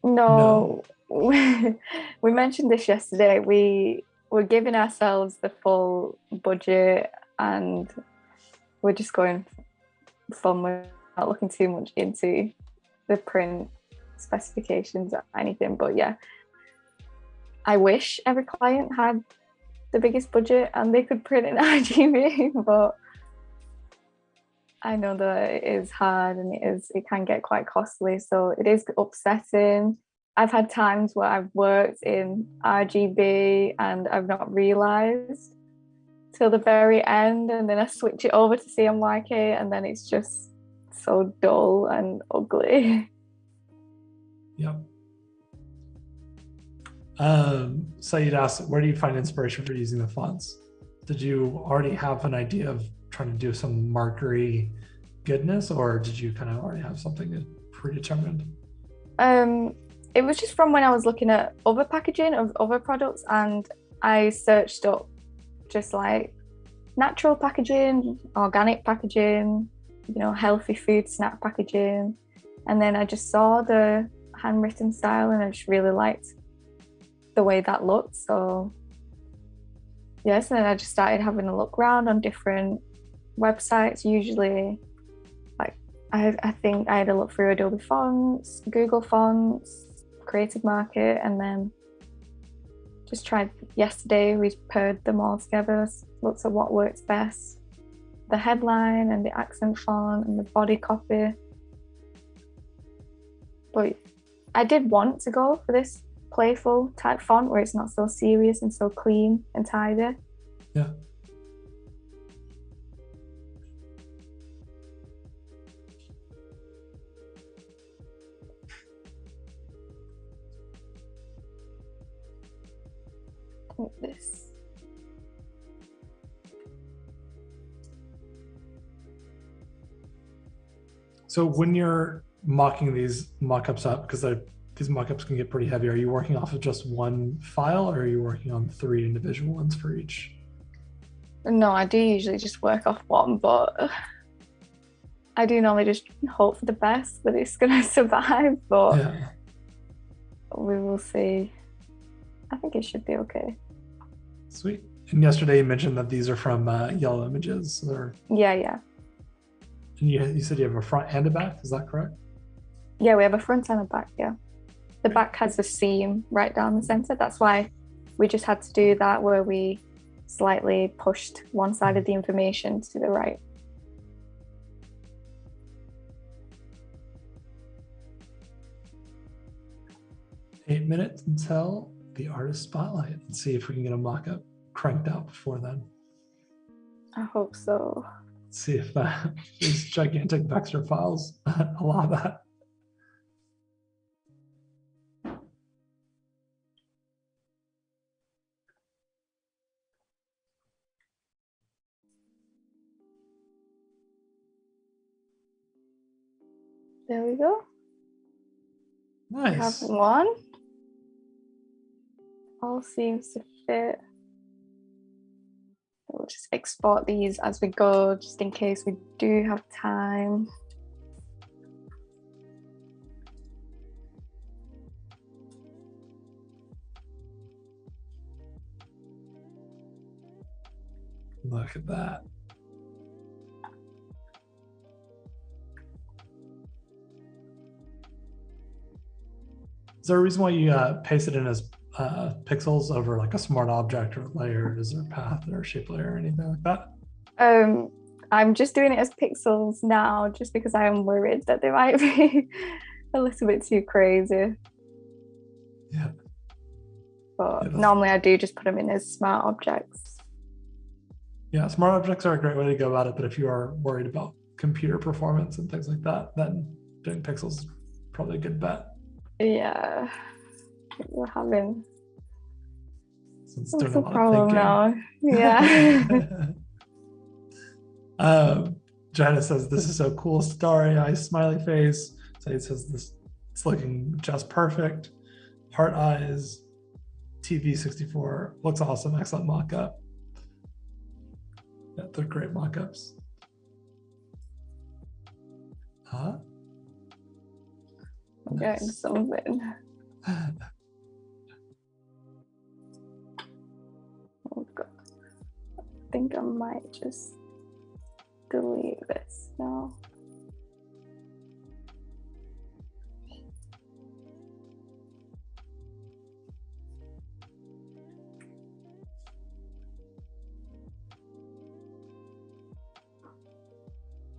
[SPEAKER 2] No, we mentioned this yesterday. We were giving ourselves the full budget and we're just going fun. We're not looking too much into the print specifications or anything. But yeah, I wish every client had the biggest budget and they could print in RGB, but I know that it is hard and it can get quite costly, so it is upsetting. I've had times where I've worked in RGB and I've not realised till the very end, and then I switch it over to CMYK and then it's just so dull and ugly.
[SPEAKER 1] Yep. Saeed asked, where do you find inspiration for using the fonts? Did you already have an idea of trying to do some markery goodness, or did you kind of already have something predetermined?
[SPEAKER 2] It was just from when I was looking at other packaging of other products, and I searched up just like natural packaging, organic packaging, healthy food snack packaging, and then I just saw the handwritten style and I just really liked the way that looked. So yes, and then I just started having a look around on different websites. Usually, like I think I had a look through Adobe fonts, Google fonts, Creative Market, and then just tried yesterday. We paired them all together, looked at what works best, the headline and the accent font and the body copy. But I did want to go for this playful type font where it's not so serious and so clean and tidy.
[SPEAKER 1] Yeah.
[SPEAKER 2] Like this.
[SPEAKER 1] So when you're mocking these mockups up, because these mockups can get pretty heavy, are you working off of just one file, or are you working on 3 individual ones for each?
[SPEAKER 2] No, I do usually just work off one, but I do normally just hope for the best that it's going to survive, but yeah, we will see. I think it should be okay.
[SPEAKER 1] Sweet. And yesterday you mentioned that these are from Yellow Images. Or...
[SPEAKER 2] Yeah.
[SPEAKER 1] And you said you have a front and a back, is that correct?
[SPEAKER 2] Yeah, we have a front and a back, yeah. The back has a seam right down the center. That's why we just had to do that, where we slightly pushed one side of the information to the right.
[SPEAKER 1] Eight minutes until the artist spotlight. Let's see if we can get a mock-up cranked out before then.
[SPEAKER 2] I hope so.
[SPEAKER 1] Let's see if these gigantic vector files allow that.
[SPEAKER 2] There we go.
[SPEAKER 1] Nice.
[SPEAKER 2] We have one. All seems to fit. We'll just export these as we go, just in case we do have time.
[SPEAKER 1] Look at that. Is there a reason why you paste it in as pixels over like a smart object or layers or path or shape layer or anything like that?
[SPEAKER 2] I'm just doing it as pixels now, just because I am worried that they might be a little bit too crazy.
[SPEAKER 1] Yeah.
[SPEAKER 2] But normally I do just put them in as smart objects.
[SPEAKER 1] Yeah, smart objects are a great way to go about it, but if you are worried about computer performance and things like that, then doing pixels is probably a good bet.
[SPEAKER 2] Yeah, we're having
[SPEAKER 1] some problem
[SPEAKER 2] now. Yeah.
[SPEAKER 1] Johanna says, this is so cool. Starry eyes, smiley face. Said says this, it's looking just perfect. Heart eyes, TV 64 looks awesome. Excellent mock-up. Yeah, they're great mock-ups.
[SPEAKER 2] I'm getting something. Oh God. I think I might just delete this now.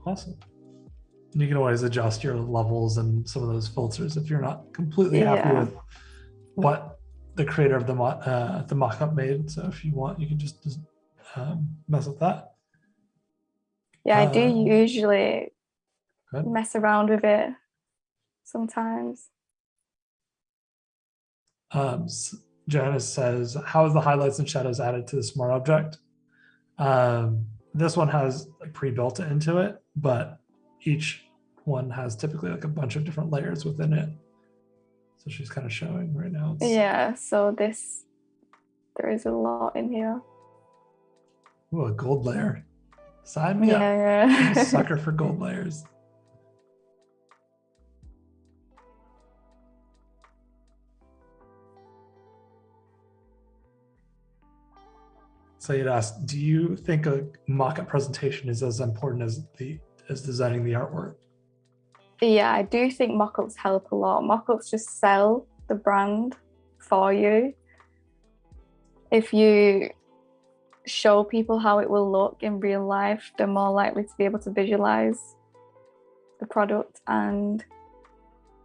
[SPEAKER 1] Awesome. You can always adjust your levels and some of those filters if you're not completely happy with what the creator of the mockup made. So if you want, you can just mess with that.
[SPEAKER 2] Yeah, I do usually mess around with it sometimes.
[SPEAKER 1] Janice says, how is the highlights and shadows added to the smart object? This one has pre-built into it, but each one has typically like a bunch of different layers within it. So she's kind of showing right now.
[SPEAKER 2] Yeah, so there is a lot in here.
[SPEAKER 1] Ooh, a gold layer. Sign me up. I'm a sucker for gold layers. So you'd ask, do you think a mock-up presentation is as important as designing the artwork?
[SPEAKER 2] Yeah, I do think mock-ups help a lot. Mock-ups just sell the brand for you. If you show people how it will look in real life, they're more likely to be able to visualize the product, and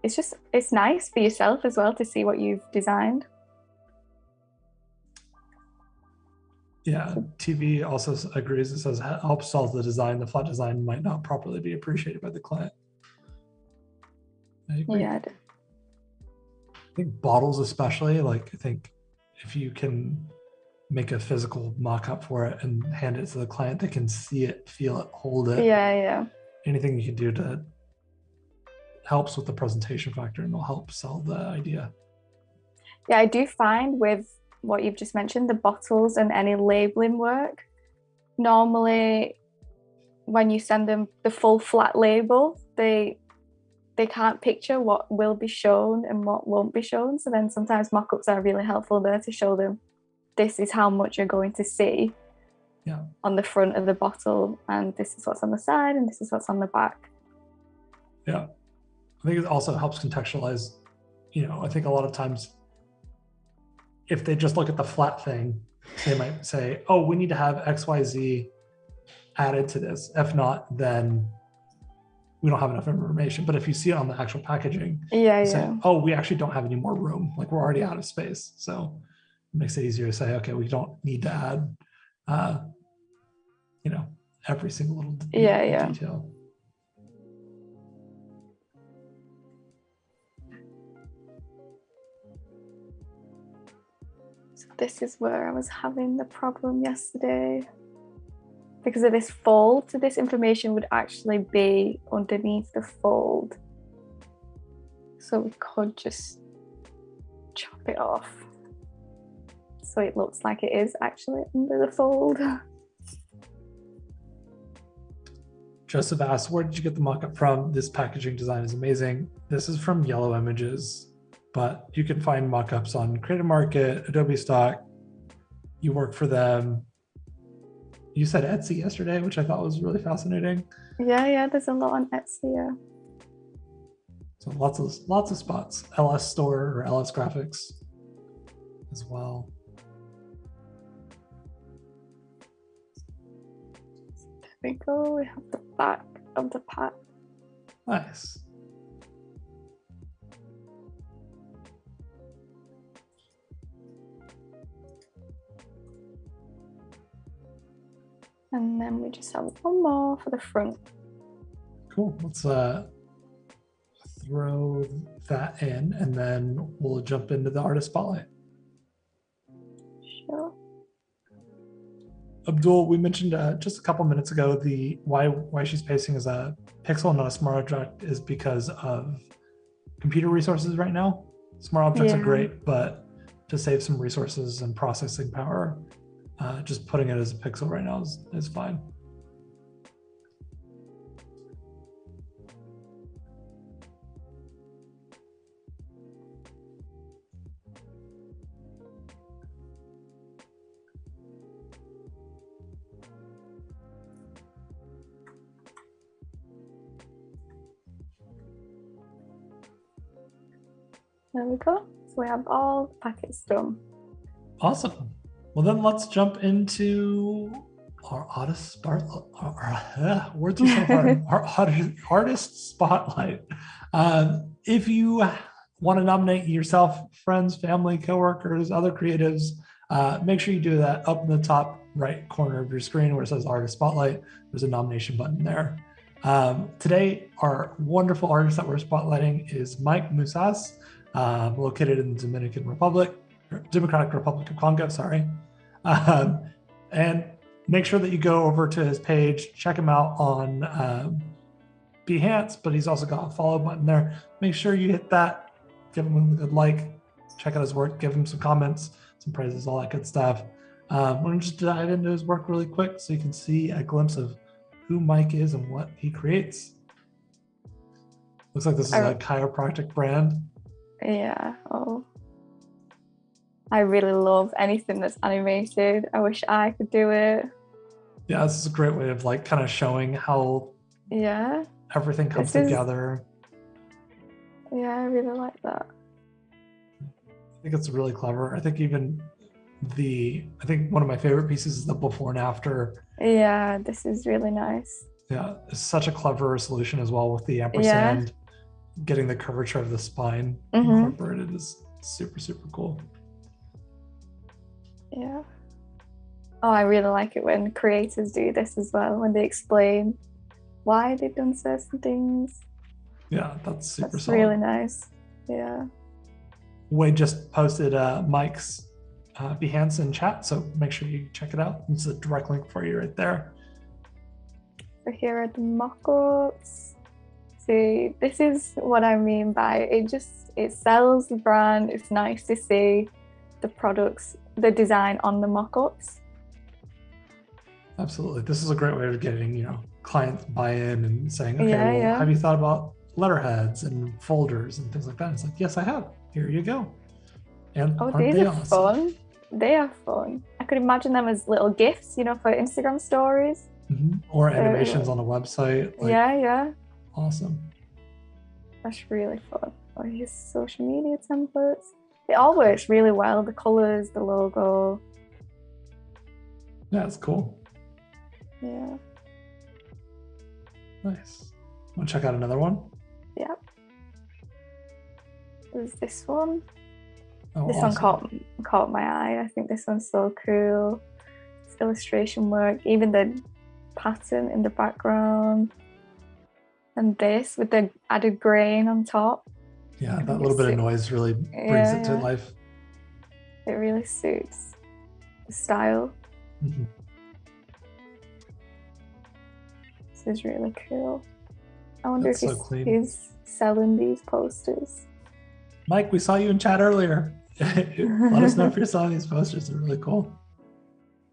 [SPEAKER 2] it's nice for yourself as well to see what you've designed.
[SPEAKER 1] Yeah, TV also agrees. It says helps solve the design. The flat design might not properly be appreciated by the client. I agree.
[SPEAKER 2] Yeah.
[SPEAKER 1] I think bottles especially, like I think if you can make a physical mock-up for it and hand it to the client, they can see it, feel it, hold it.
[SPEAKER 2] Yeah.
[SPEAKER 1] Anything you can do to helps with the presentation factor and will help sell the idea.
[SPEAKER 2] Yeah, I do find with what you've just mentioned, the bottles and any labeling work, normally when you send them the full flat label, they can't picture what will be shown and what won't be shown. So then sometimes mock-ups are really helpful there to show them this is how much you're going to see on the front of the bottle, and this is what's on the side, and this is what's on the back.
[SPEAKER 1] Yeah, I think it also helps contextualize. I think a lot of times if they just look at the flat thing, they might say, oh, we need to have XYZ added to this. If not, then we don't have enough information. But if you see it on the actual packaging, say, oh, we actually don't have any more room. Like we're already out of space. So it makes it easier to say, okay, we don't need to add, every single little detail.
[SPEAKER 2] So this is where I was having the problem yesterday. Because of this fold, so this information would actually be underneath the fold. So we could just chop it off so it looks like it is actually under the fold.
[SPEAKER 1] Joseph asks, where did you get the mock-up from? This packaging design is amazing. This is from Yellow Images, but you can find mock-ups on Creative Market, Adobe Stock. You work for them. You said Etsy yesterday, which I thought was really fascinating.
[SPEAKER 2] Yeah, there's a lot on Etsy, yeah.
[SPEAKER 1] So lots of spots. LS Store or LS Graphics as well.
[SPEAKER 2] There we go. We have the back of the pack.
[SPEAKER 1] Nice.
[SPEAKER 2] And then we just have one more for the front.
[SPEAKER 1] Cool. Let's throw that in, and then we'll jump into the artist spotlight.
[SPEAKER 2] Sure.
[SPEAKER 1] Abdul, we mentioned just a couple minutes ago the why she's pasting as a pixel, not a smart object, is because of computer resources right now. Smart objects are great, but to save some resources and processing power, just putting it as a pixel right now is fine.
[SPEAKER 2] There we go. So we have all the packets done.
[SPEAKER 1] Awesome. Well, then let's jump into our artist spotlight. Words are so hard. Our artist spotlight. If you want to nominate yourself, friends, family, coworkers, other creatives, make sure you do that up in the top right corner of your screen where it says Artist Spotlight. There's a nomination button there. Today, our wonderful artist that we're spotlighting is Mike Musas, located in the Democratic Republic of Congo, sorry. And make sure that you go over to his page, check him out on Behance, but he's also got a follow button there. Make sure you hit that, give him a good like, check out his work, give him some comments, some praises, all that good stuff. We're going to just dive into his work really quick so you can see a glimpse of who Mike is and what he creates. Looks like this is a chiropractic brand.
[SPEAKER 2] Yeah. Oh. I really love anything that's animated. I wish I could do it.
[SPEAKER 1] Yeah, this is a great way of like kind of showing how everything comes together.
[SPEAKER 2] Yeah, I really like that.
[SPEAKER 1] I think it's really clever. I think even I think one of my favorite pieces is the before and after.
[SPEAKER 2] Yeah, this is really nice.
[SPEAKER 1] Yeah, it's such a clever solution as well with the ampersand. Getting the curvature of the spine incorporated is super, super cool.
[SPEAKER 2] Yeah. Oh, I really like it when creators do this as well, when they explain why they've done certain things.
[SPEAKER 1] Yeah, that's super
[SPEAKER 2] That's
[SPEAKER 1] solid.
[SPEAKER 2] really nice. Yeah.
[SPEAKER 1] Wade just posted Mike's Behance in chat, so make sure you check it out. It's a direct link for you right there.
[SPEAKER 2] So here are the mockups. See, this is what I mean by it sells the brand. It's nice to see the products, the design on the mockups.
[SPEAKER 1] Absolutely. This is a great way of getting, clients buy-in and saying, okay, have you thought about letterheads and folders and things like that? It's like, yes, I have. Here you go. And
[SPEAKER 2] these are fun. They are fun. I could imagine them as little GIFs, for Instagram stories.
[SPEAKER 1] Or animations on a website.
[SPEAKER 2] Yeah.
[SPEAKER 1] Awesome.
[SPEAKER 2] That's really fun. Oh, here's social media templates. It all works really well. The colors, the logo.
[SPEAKER 1] Yeah, it's cool.
[SPEAKER 2] Yeah.
[SPEAKER 1] Nice. Want to check out another one?
[SPEAKER 2] Yeah. There's this one.
[SPEAKER 1] Oh,
[SPEAKER 2] this
[SPEAKER 1] awesome.
[SPEAKER 2] one caught my eye. I think this one's so cool. It's illustration work, even the pattern in the background. And this with the added grain on top.
[SPEAKER 1] Yeah, that little bit of noise really brings it to life.
[SPEAKER 2] It really suits the style. This is really cool. I wonder if he's selling these posters.
[SPEAKER 1] Mike, we saw you in chat earlier. Let us know if you're selling these posters. They're really cool.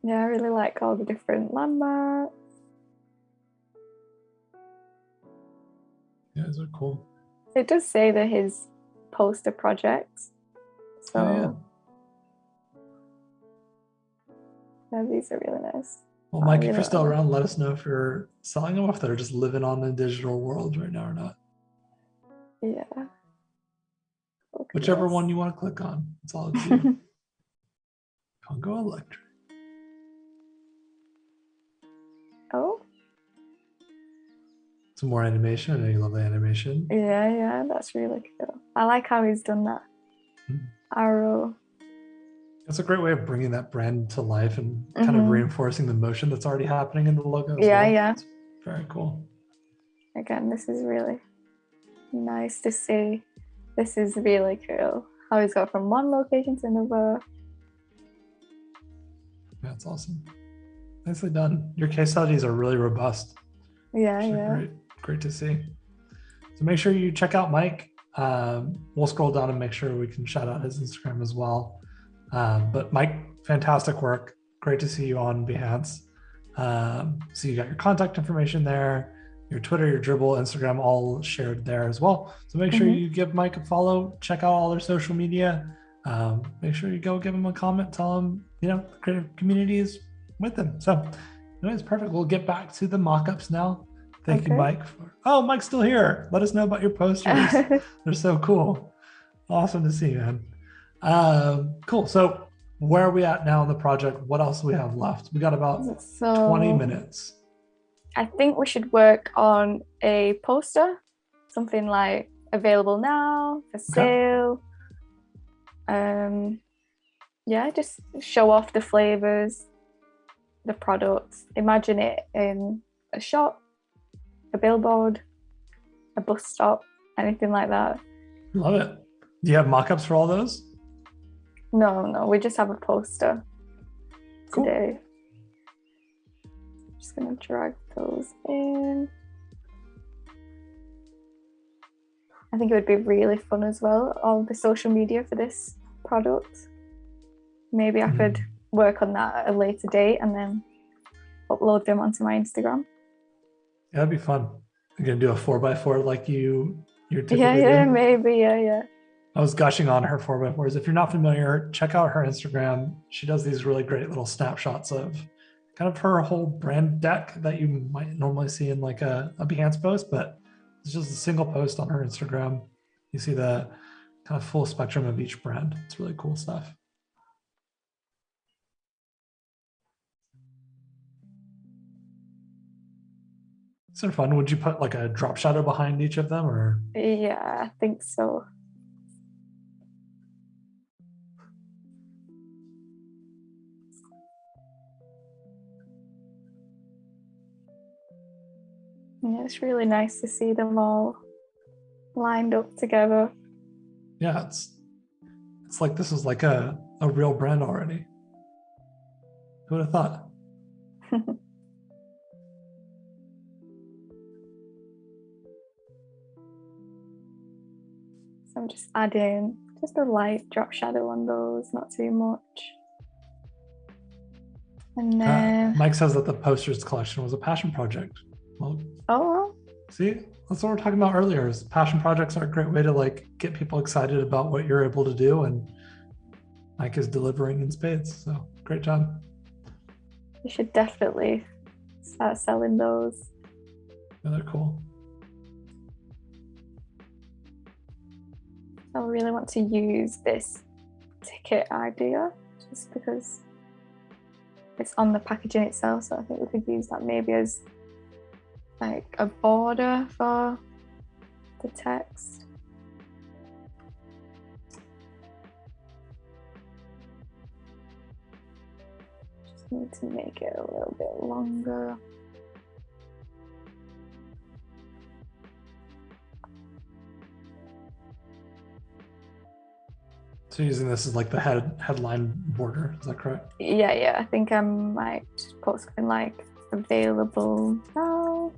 [SPEAKER 2] Yeah, I really like all the different landmarks.
[SPEAKER 1] Yeah, those are cool.
[SPEAKER 2] It does say that his poster projects. So yeah, these are really nice.
[SPEAKER 1] Well, Mike, if you're still around, let us know if you're selling them or if they're just living on the digital world right now or not.
[SPEAKER 2] Yeah.
[SPEAKER 1] Whichever one you want to click on. It's all up to you. Congo Electric.
[SPEAKER 2] Oh.
[SPEAKER 1] Some more animation. I know you love the animation.
[SPEAKER 2] Yeah, that's really cool. I like how he's done that. Arrow.
[SPEAKER 1] It's a great way of bringing that brand to life and kind of reinforcing the motion that's already happening in the logo.
[SPEAKER 2] Yeah.
[SPEAKER 1] It's very cool.
[SPEAKER 2] Again, this is really nice to see. This is really cool. How he's got from one location to another.
[SPEAKER 1] That's awesome. Nicely done. Your case studies are really robust.
[SPEAKER 2] Yeah.
[SPEAKER 1] Great to see. So make sure you check out Mike. We'll scroll down and make sure we can shout out his Instagram as well. But Mike, fantastic work. Great to see you on Behance. So you got your contact information there, your Twitter, your Dribble, Instagram, all shared there as well. So make sure you give Mike a follow, check out all their social media. Make sure you go give him a comment, tell him, the creative community is with him. So anyways, perfect. We'll get back to the mock-ups now. Thank you, Mike. Mike's still here. Let us know about your posters. They're so cool. Awesome to see you, man. Cool. So where are we at now in the project? What else do we have left? We got about 20
[SPEAKER 2] So
[SPEAKER 1] minutes.
[SPEAKER 2] I think we should work on a poster, something like available now, for
[SPEAKER 1] Okay.
[SPEAKER 2] sale. Yeah, just show off the flavors, the products. Imagine it in a shop, a billboard, a bus stop, anything like that.
[SPEAKER 1] Love it. Do you have mockups for all those?
[SPEAKER 2] No, we just have a poster
[SPEAKER 1] Cool.
[SPEAKER 2] today. Just gonna drag those in. I think it would be really fun as well, all the social media for this product. Maybe I could work on that at a later date and then upload them onto my Instagram.
[SPEAKER 1] Yeah, that'd be fun. You're gonna do a 4x4 like you're typically
[SPEAKER 2] Yeah,
[SPEAKER 1] do.
[SPEAKER 2] maybe, yeah.
[SPEAKER 1] I was gushing on her 4x4s. If you're not familiar, check out her Instagram. She does these really great little snapshots of kind of her whole brand deck that you might normally see in like a Behance post, but it's just a single post on her Instagram. You see the kind of full spectrum of each brand. It's really cool stuff. Is it fun? Would you put like a drop shadow behind each of them or?
[SPEAKER 2] Yeah, I think so. Yeah, it's really nice to see them all lined up together.
[SPEAKER 1] Yeah, it's like this is like a real brand already. Who would have thought?
[SPEAKER 2] So I'm just adding just a light drop shadow on those, not too much. And then,
[SPEAKER 1] Mike says that the posters collection was a passion project. Well,
[SPEAKER 2] oh,
[SPEAKER 1] see, that's what we we're talking about earlier. Is passion projects are a great way to like get people excited about what you're able to do, and Mike is delivering in spades. So great job.
[SPEAKER 2] you should definitely start selling those.
[SPEAKER 1] Yeah, they're cool.
[SPEAKER 2] I really want to use this ticket idea just because it's on the packaging itself. So I think we could use that maybe as like a border for the text. Just need to make it a little bit longer.
[SPEAKER 1] So using this as like the headline border, is that correct?
[SPEAKER 2] Yeah, I think I might put something like available now.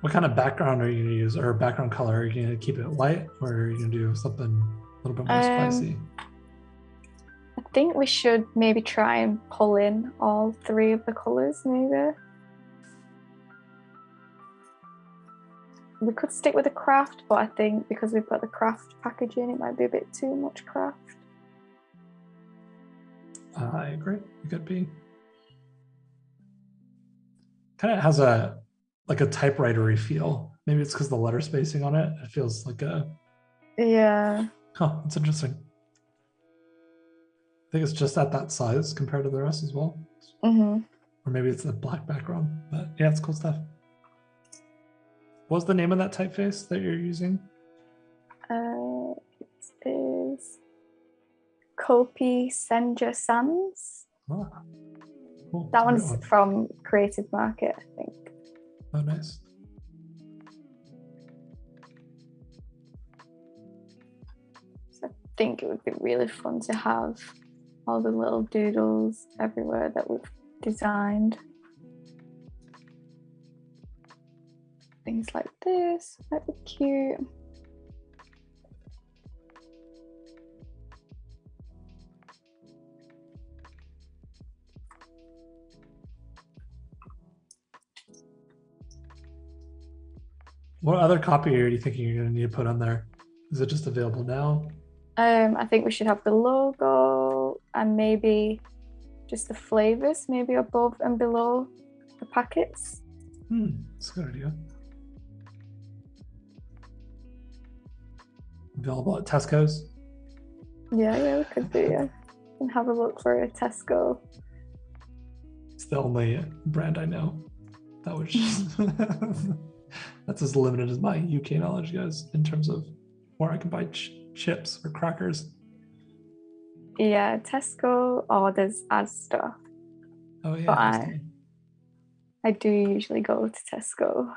[SPEAKER 1] What kind of background are you going to use, or background color? Are you going to keep it white, or are you going to do something a little bit more spicy?
[SPEAKER 2] I think we should maybe try and pull in all three of the colors, maybe. We could stick with the craft, but I think because we've got the craft packaging, it might be a bit too much craft.
[SPEAKER 1] I agree. It could be. Kind of has a like a typewritery feel. Maybe it's because the letter spacing on it. It feels like a.
[SPEAKER 2] Yeah.
[SPEAKER 1] Oh, that's interesting. I think it's just at that size compared to the rest as well.
[SPEAKER 2] Mm-hmm.
[SPEAKER 1] Or maybe it's the black background. But yeah, it's cool stuff. What's the name of that typeface that you're using?
[SPEAKER 2] It is Kopi Senja Sans.
[SPEAKER 1] Oh, cool.
[SPEAKER 2] That one's from Creative Market, I think.
[SPEAKER 1] Oh, nice.
[SPEAKER 2] So I think it would be really fun to have all the little doodles everywhere that we've designed. Things like this might be cute.
[SPEAKER 1] What other copy are you thinking you're going to need to put on there? Is it just available now?
[SPEAKER 2] I think we should have the logo and maybe just the flavors, maybe above and below the packets.
[SPEAKER 1] That's a good idea. Available at Tesco's?
[SPEAKER 2] Yeah, we could do, yeah. And have a look for a Tesco.
[SPEAKER 1] It's the only brand I know. That was just that's as limited as my UK knowledge goes in terms of where I can buy chips or crackers.
[SPEAKER 2] Yeah, Tesco orders Asda.
[SPEAKER 1] Oh yeah,
[SPEAKER 2] But I do usually go to Tesco.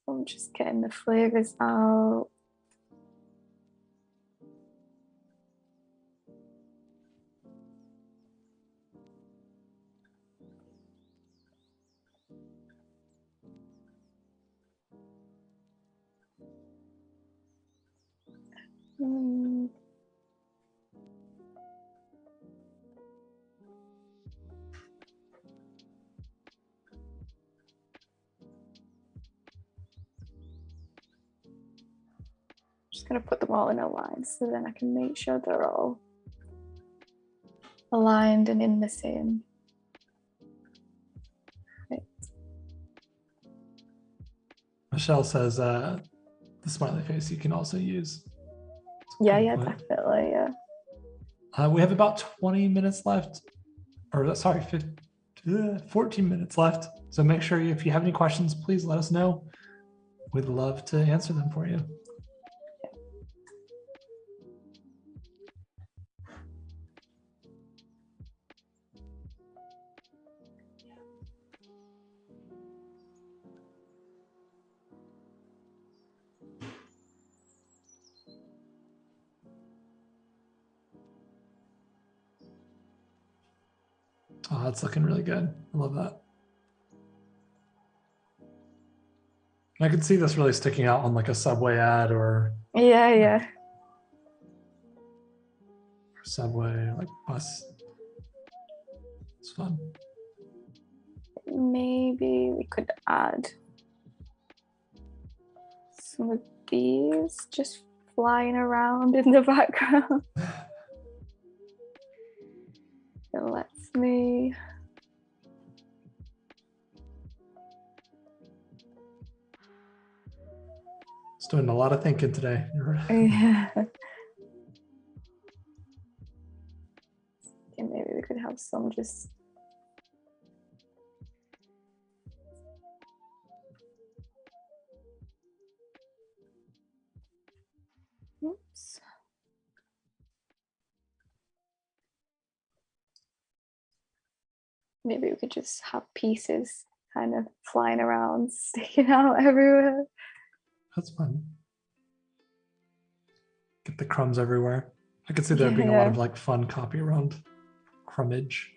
[SPEAKER 2] So I'm just getting the flavors out. Just gonna put them all in a line so then I can make sure they're all aligned and in the same. Right.
[SPEAKER 1] Michelle says the smiley face you can also use.
[SPEAKER 2] Yeah, definitely, yeah.
[SPEAKER 1] We have about 20 minutes left, or sorry, 14 minutes left. So make sure if you have any questions, please let us know. We'd love to answer them for you. Oh, that's looking really good. I love that. I could see this really sticking out on like a Subway ad or
[SPEAKER 2] Yeah.
[SPEAKER 1] Subway, like bus. It's fun.
[SPEAKER 2] Maybe we could add some of these just flying around in the background. It lets me.
[SPEAKER 1] It's doing a lot of thinking today.
[SPEAKER 2] Yeah. Okay, maybe we could have some just. Oops. Maybe we could just have pieces kind of flying around, sticking out everywhere.
[SPEAKER 1] That's fun. Get the crumbs everywhere. I could see there being a lot of like fun copy around crumbage.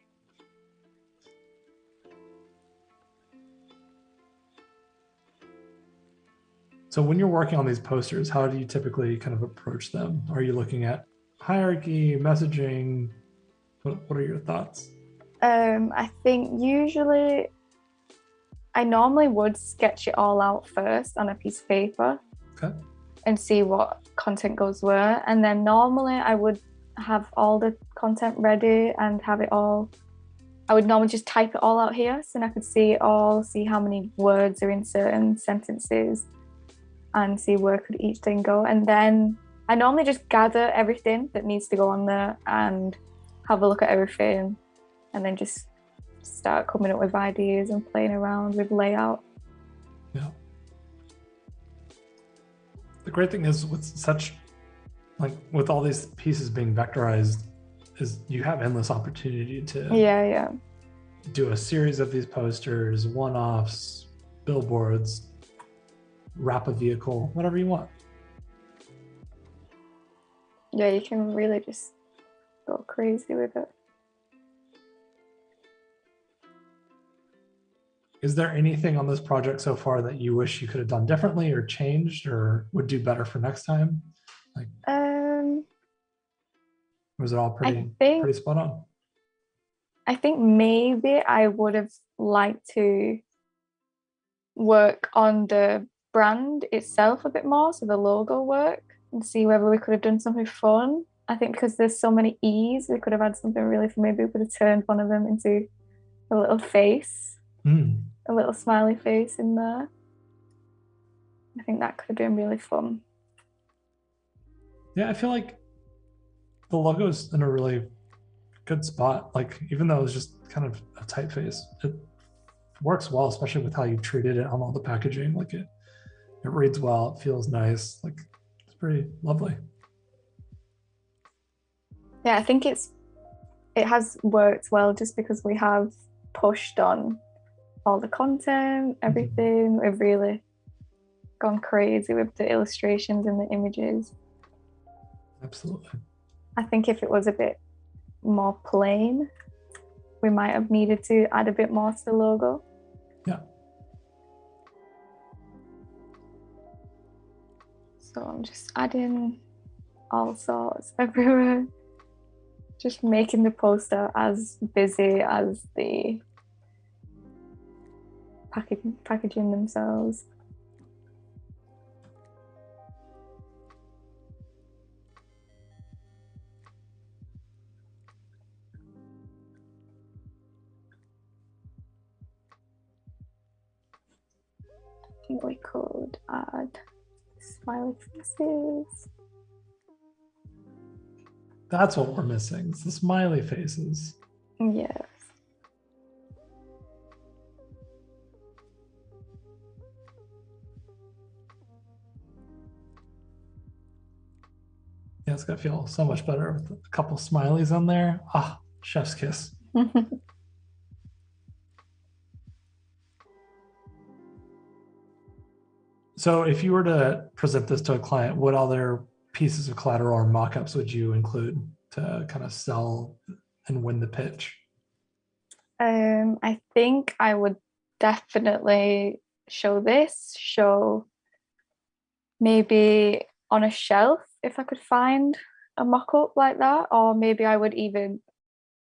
[SPEAKER 1] So when you're working on these posters, how do you typically kind of approach them? Are you looking at hierarchy, messaging? What are your thoughts?
[SPEAKER 2] I think usually I normally would sketch it all out first on a piece of paper.
[SPEAKER 1] Okay.
[SPEAKER 2] And see what content goes where. And then normally I would have all the content ready and have it all. I would normally just type it all out here so I could see it all, see how many words are in certain sentences and see where could each thing go. And then I normally just gather everything that needs to go on there and have a look at everything and then just start coming up with ideas and playing around with layout.
[SPEAKER 1] Yeah. The great thing is with all these pieces being vectorized is you have endless opportunity to do a series of these posters, one-offs, billboards, wrap a vehicle, whatever you want.
[SPEAKER 2] Yeah, you can really just go crazy with it.
[SPEAKER 1] Is there anything on this project so far that you wish you could have done differently or changed or would do better for next time? Like, was it all pretty spot on?
[SPEAKER 2] I think maybe I would have liked to work on the brand itself a bit more, so the logo work, and see whether we could have done something fun. I think because there's so many E's, we could have had something really fun. Maybe we could have turned one of them into a little face, a little smiley face in there. I think that could have been really fun.
[SPEAKER 1] Yeah, I feel like the logo's in a really good spot. Like, even though it's just kind of a typeface, it works well, especially with how you treated it on all the packaging. Like it reads well, it feels nice. Like it's pretty lovely.
[SPEAKER 2] Yeah, I think it has worked well just because we have pushed on all the content, everything. We've really gone crazy with the illustrations and the images.
[SPEAKER 1] Absolutely.
[SPEAKER 2] I think if it was a bit more plain, we might have needed to add a bit more to the logo.
[SPEAKER 1] Yeah.
[SPEAKER 2] So I'm just adding all sorts everywhere. Just making the poster as busy as the packaging themselves. I think we could add smiley faces.
[SPEAKER 1] That's what we're missing. It's the smiley faces.
[SPEAKER 2] Yes.
[SPEAKER 1] Yeah, it's gonna feel so much better with a couple smileys on there. Ah, chef's kiss. So if you were to present this to a client, what other pieces of collateral or mockups would you include to kind of sell and win the pitch?
[SPEAKER 2] I think I would definitely show maybe on a shelf if I could find a mock-up like that, or maybe I would even,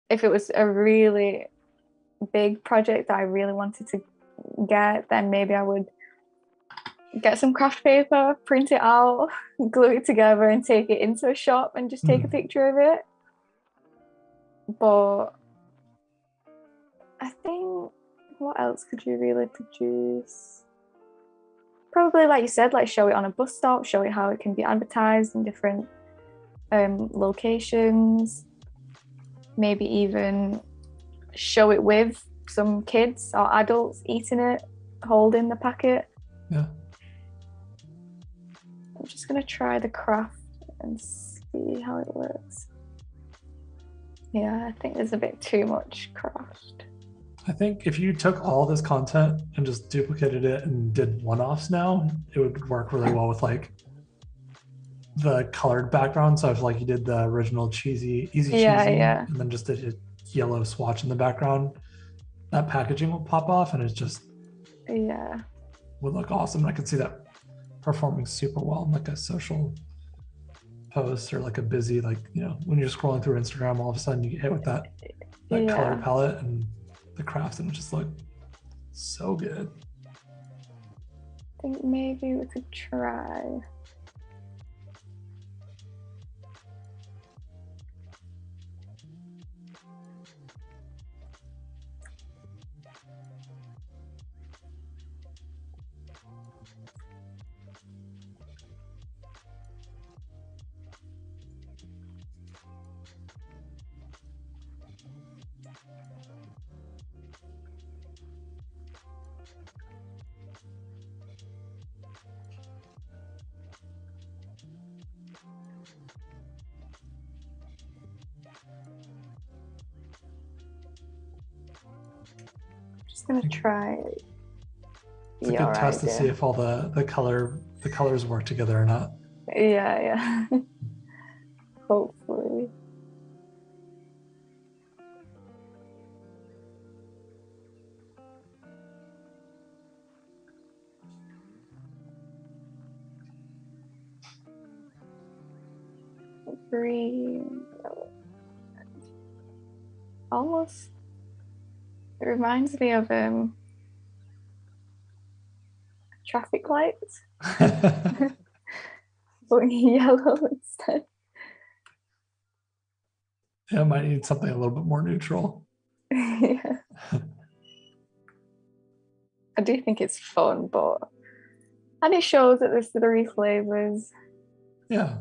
[SPEAKER 2] if it was a really big project that I really wanted to get, then maybe I would get some craft paper, print it out, glue it together, and take it into a shop and just take a picture of it. But I think, what else could you really produce? Probably, like you said, like show it on a bus stop, show it how it can be advertised in different locations. Maybe even show it with some kids or adults eating it, holding the packet.
[SPEAKER 1] Yeah.
[SPEAKER 2] I'm just gonna try the craft and see how it works. Yeah, I think there's a bit too much craft.
[SPEAKER 1] I think if you took all this content and just duplicated it and did one-offs now, it would work really well with like the colored background. So if like you did the original easy cheesy, and then just did a yellow swatch in the background, that packaging will pop off and it's just would look awesome. I could see that performing super well in like a social post or like a busy, like, you know, when you're scrolling through Instagram, all of a sudden you get hit with that color palette and the crafts, and it just look so good.
[SPEAKER 2] I think maybe we could try. Just gonna try.
[SPEAKER 1] It's a good test to see if all the colors work together or not.
[SPEAKER 2] Yeah. Hopefully. Green. Almost It reminds me of traffic lights, but in yellow instead.
[SPEAKER 1] Yeah, I might need something a little bit more neutral.
[SPEAKER 2] Yeah. I do think it's fun, and it shows that there's 3 flavors.
[SPEAKER 1] Yeah.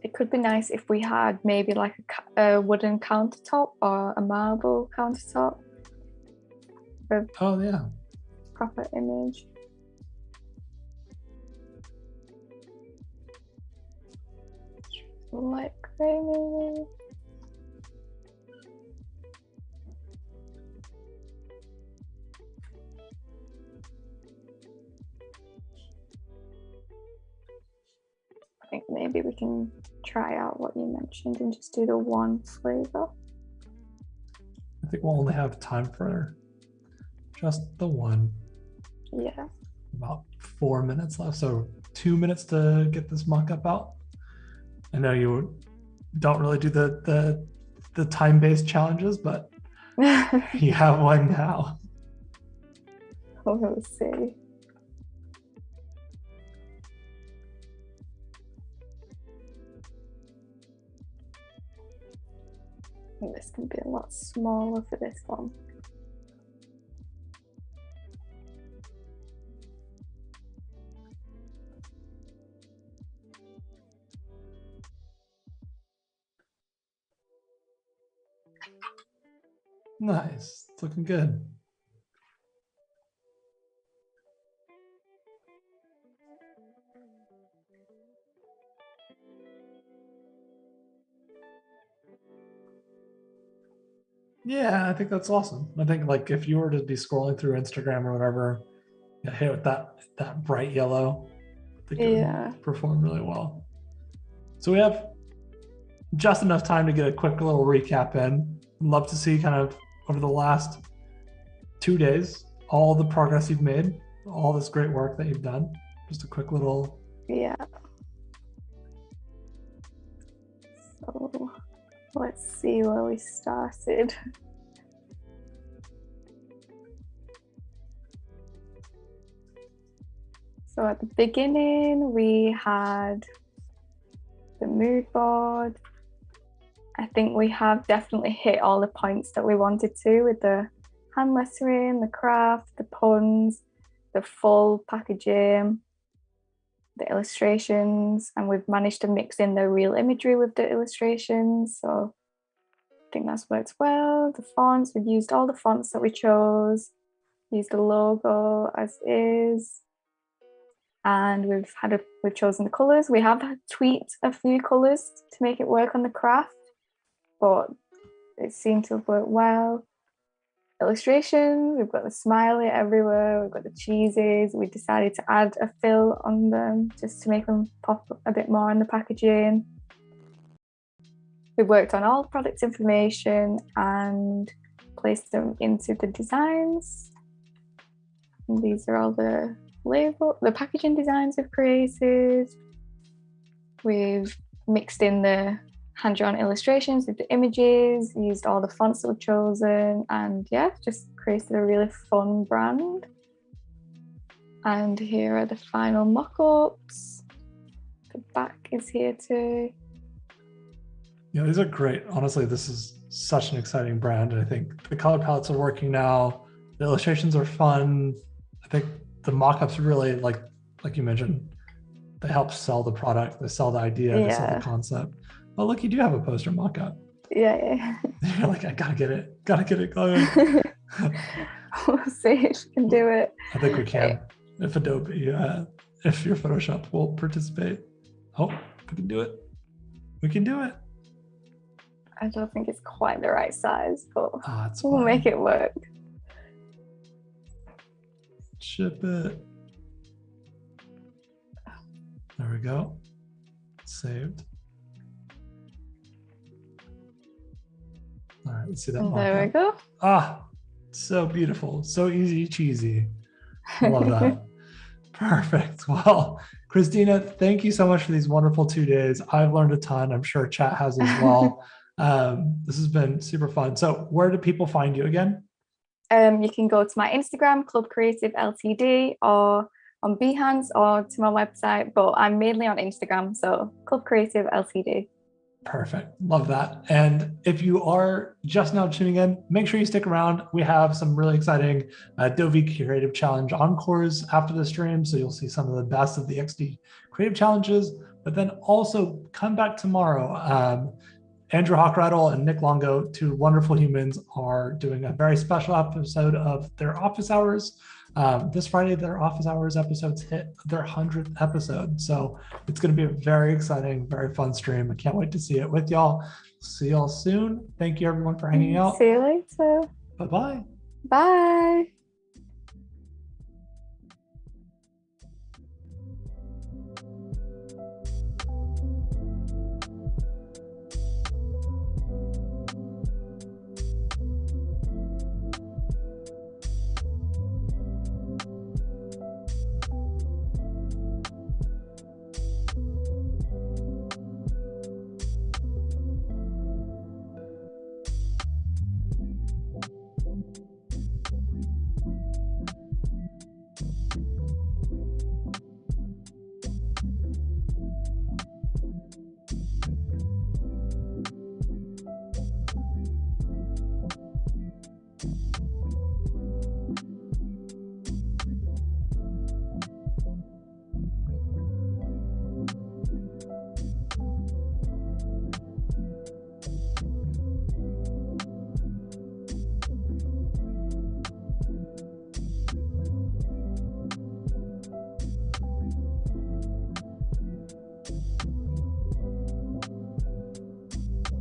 [SPEAKER 2] It could be nice if we had maybe like a wooden countertop or a marble countertop.
[SPEAKER 1] Oh yeah.
[SPEAKER 2] Proper image. Light grey maybe. I think maybe we can try out what you mentioned and just do the one flavor.
[SPEAKER 1] I think we'll only have time for just the one.
[SPEAKER 2] Yeah.
[SPEAKER 1] About 4 minutes left, so 2 minutes to get this mock-up out. I know you don't really do the time-based challenges, but you have one now.
[SPEAKER 2] We'll see. I think this can be a lot smaller for this one.
[SPEAKER 1] Nice. It's looking good. Yeah, I think that's awesome. I think like if you were to be scrolling through Instagram or whatever, get hit with that bright yellow, I think it would perform really well. So we have just enough time to get a quick little recap in. Love to see kind of over the last 2 days, all the progress you've made, all this great work that you've done. Just a quick little.
[SPEAKER 2] Yeah. So let's see where we started. So at the beginning, we had the mood board. I think we have definitely hit all the points that we wanted to with the hand lettering, the craft, the puns, the full packaging, the illustrations, and we've managed to mix in the real imagery with the illustrations. So I think that's worked well. The fonts, we've used all the fonts that we chose, used the logo as is. And we've chosen the colours. We have tweaked a few colours to make it work on the craft, but it seemed to have worked well. Illustrations, we've got the smiley everywhere, we've got the cheeses. We decided to add a fill on them just to make them pop a bit more in the packaging. We worked on all the product information and placed them into the designs. And these are all the packaging designs we've created. We've mixed in the hand-drawn illustrations with the images, used all the fonts that we've chosen, and yeah, just created a really fun brand. And here are the final mock-ups. The back is here too.
[SPEAKER 1] Yeah, these are great. Honestly, this is such an exciting brand. And I think the color palettes are working now. The illustrations are fun. I think the mock-ups really, like you mentioned, they help sell the product, they sell the idea, they sell the concept. Oh, look, you do have a poster mock-up.
[SPEAKER 2] Yeah.
[SPEAKER 1] You're like, I gotta get it going.
[SPEAKER 2] We'll see if we can do it.
[SPEAKER 1] I think we can. If Adobe, if your Photoshop will participate. Oh, we can do it. We can do it.
[SPEAKER 2] I don't think it's quite the right size, but
[SPEAKER 1] we'll
[SPEAKER 2] make it work.
[SPEAKER 1] Ship it. There we go. Saved. All right, let's see that.
[SPEAKER 2] There we go.
[SPEAKER 1] Ah, so beautiful. So easy cheesy. I love that. Perfect. Well, Christina, thank you so much for these wonderful 2 days. I've learned a ton. I'm sure chat has as well. This has been super fun. So, where do people find you again?
[SPEAKER 2] You can go to my Instagram, Club Creative Ltd, or on Behance or to my website, but I'm mainly on Instagram, so Club Creative Ltd.
[SPEAKER 1] Perfect. Love that. And if you are just now tuning in, make sure you stick around. We have some really exciting Adobe Creative Challenge encores after the stream. So you'll see some of the best of the XD Creative Challenges, but then also come back tomorrow. Andrew Hochradel and Nick Longo, two wonderful humans, are doing a very special episode of their office hours. This Friday, their office hours episodes hit their 100th episode. So it's going to be a very exciting, very fun stream. I can't wait to see it with y'all. See y'all soon. Thank you, everyone, for hanging out.
[SPEAKER 2] See you later.
[SPEAKER 1] Bye-bye.
[SPEAKER 2] Bye.